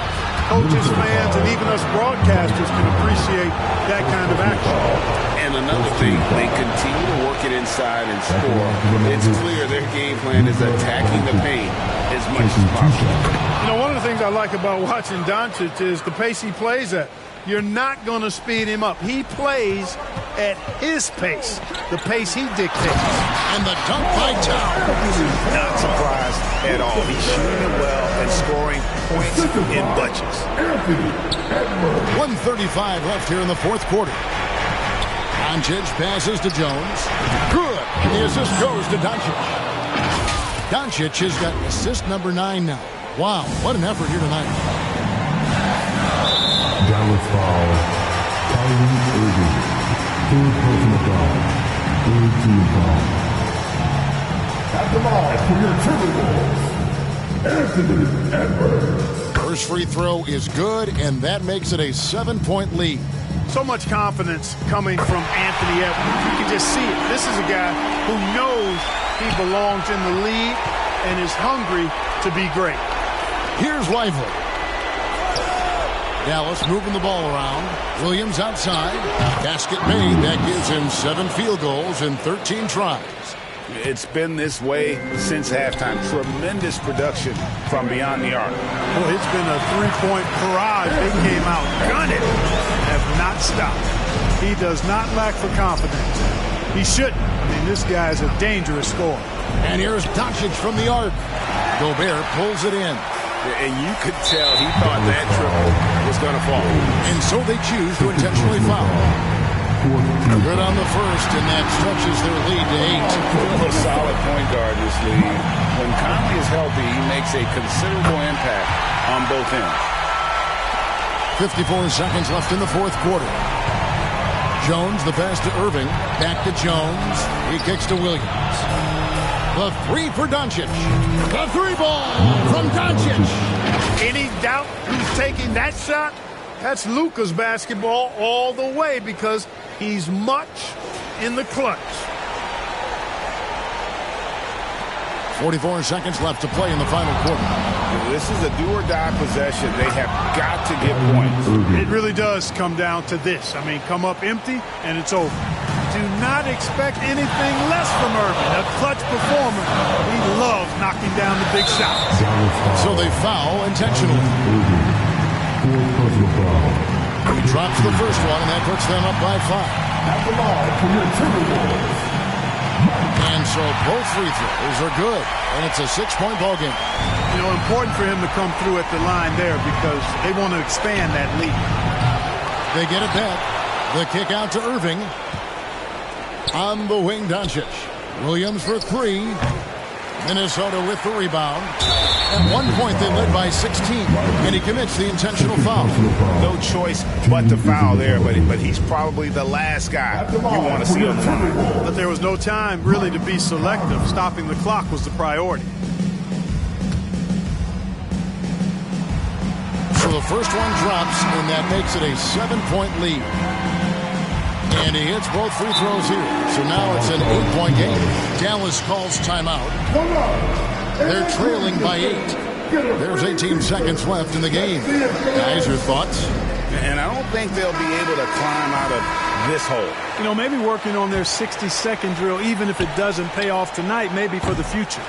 Coaches, fans, and even us broadcasters can appreciate that kind of action. And another thing, they continue to work it inside and score. It's clear their game plan is attacking the paint as much as possible. You know, one of the things I like about watching Doncic is the pace he plays at. You're not going to speed him up. He plays at his pace, the pace he dictates. And the dunk by Towns. Not surprised at all. He's shooting it well and scoring points in bunches. 1:35 left here in the fourth quarter. Doncic passes to Jones. Good. And the assist goes to Doncic. Doncic has got assist number 9 now. Wow, what an effort here tonight. Dallas foul. Kyrie Irving. 3rd personal foul. 3rd team foul. At the line for your Timberwolves, Anthony Edwards. First free throw is good, and that makes it a 7-point lead. So much confidence coming from Anthony Edwards. You can just see it. This is a guy who knows he belongs in the league and is hungry to be great. Here's Lively. Dallas moving the ball around. Williams outside. Basket made. That gives him 7 field goals in 13 tries. It's been this way since halftime. Tremendous production from beyond the arc. Well, it's been a 3-point barrage. They came out gunning. Have not stopped. He does not lack for confidence. He shouldn't. I mean, this guy's a dangerous scorer. And here's Doncic from the arc. Gobert pulls it in. And you could tell he thought that triple was going to fall. And so they choose to intentionally foul. Good on the first, and that stretches their lead to 8. A solid point guard this league. When Conley is healthy, he makes a considerable impact on both ends. 54 seconds left in the fourth quarter. Jones, the pass to Irving. Back to Jones. He kicks to Williams. The 3 for Doncic. The 3 ball from Doncic. Any doubt who's taking that shot? That's Luka's basketball all the way because he's much in the clutch. 44 seconds left to play in the final quarter. This is a do-or-die possession. They have got to get points. It really does come down to this. I mean, come up empty, and it's over. Do not expect anything less from Irving. A clutch performer. He loves knocking down the big shots. So they foul intentionally. He drops the first one, and that puts them up by 5. At the line for your Timberwolves. And so both free throws are good, and it's a 6-point ball game. You know, important for him to come through at the line there because they want to expand that lead. They get it back. The kick out to Irving. On the wing, Doncic. Williams for 3. Minnesota with the rebound. At one point, they led by 16, and he commits the intentional foul. No choice but to foul there, but he's probably the last guy you want to see on the line. But there was no time really to be selective. Stopping the clock was the priority. So the first one drops, and that makes it a 7-point lead. And he hits both free throws here. So now it's an 8-point game. Dallas calls timeout. They're trailing by 8. There's 18 seconds left in the game. Guys, your thoughts? And I don't think they'll be able to climb out of this hole. You know, maybe working on their 60-second drill, even if it doesn't pay off tonight, maybe for the future.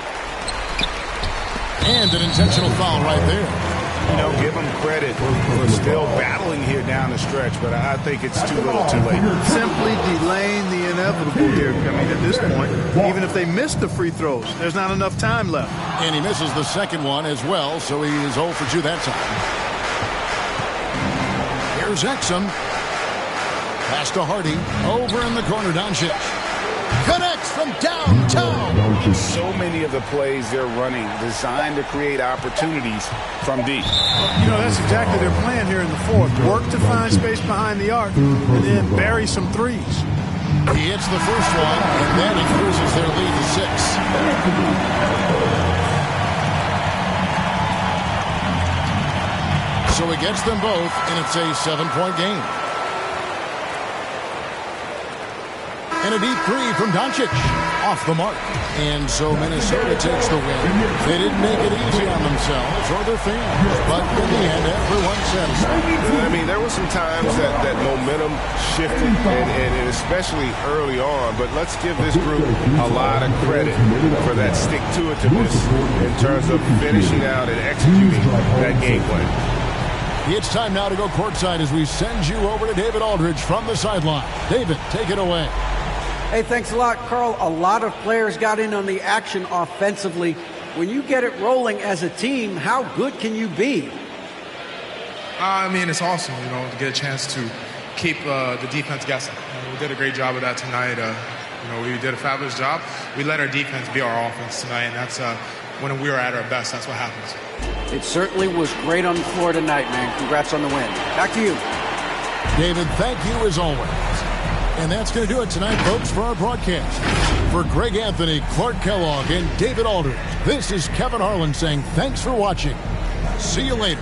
And an intentional foul right there. You know, give them credit for still battling here down the stretch, but I think it's too little too late. Simply delaying the inevitable here. I mean, at this point, even if they miss the free throws, there's not enough time left. And he misses the second one as well, so he is 0 for 2 that time. Here's Exum. Pass to Hardy. Over in the corner, Doncic. Connects from downtown. So many of the plays they're running designed to create opportunities from deep. You know, that's exactly their plan here in the fourth. Work to find space behind the arc and then bury some threes. He hits the first one, and that increases their lead to 6. So he gets them both, and it's a 7-point game. And a deep three from Doncic. Off the mark. And so Minnesota takes the win. They didn't make it easy on themselves or their fans. But in the end, everyone's satisfied. I mean, there were some times that momentum shifted, and especially early on. But let's give this group a lot of credit for that stick-to-itiveness in terms of finishing out and executing that game plan. It's time now to go courtside as we send you over to David Aldridge from the sideline. David, take it away. Hey, thanks a lot, Carl. A lot of players got in on the action offensively. When you get it rolling as a team, how good can you be? I mean, it's awesome, you know, to get a chance to keep the defense guessing. We did a great job of that tonight. You know, we did a fabulous job. We let our defense be our offense tonight, and that's when we were at our best. That's what happens. It certainly was great on the floor tonight, man. Congrats on the win. Back to you. David, thank you as always. And that's going to do it tonight, folks, for our broadcast. For Greg Anthony, Clark Kellogg, and David Aldridge, this is Kevin Harlan saying thanks for watching. See you later.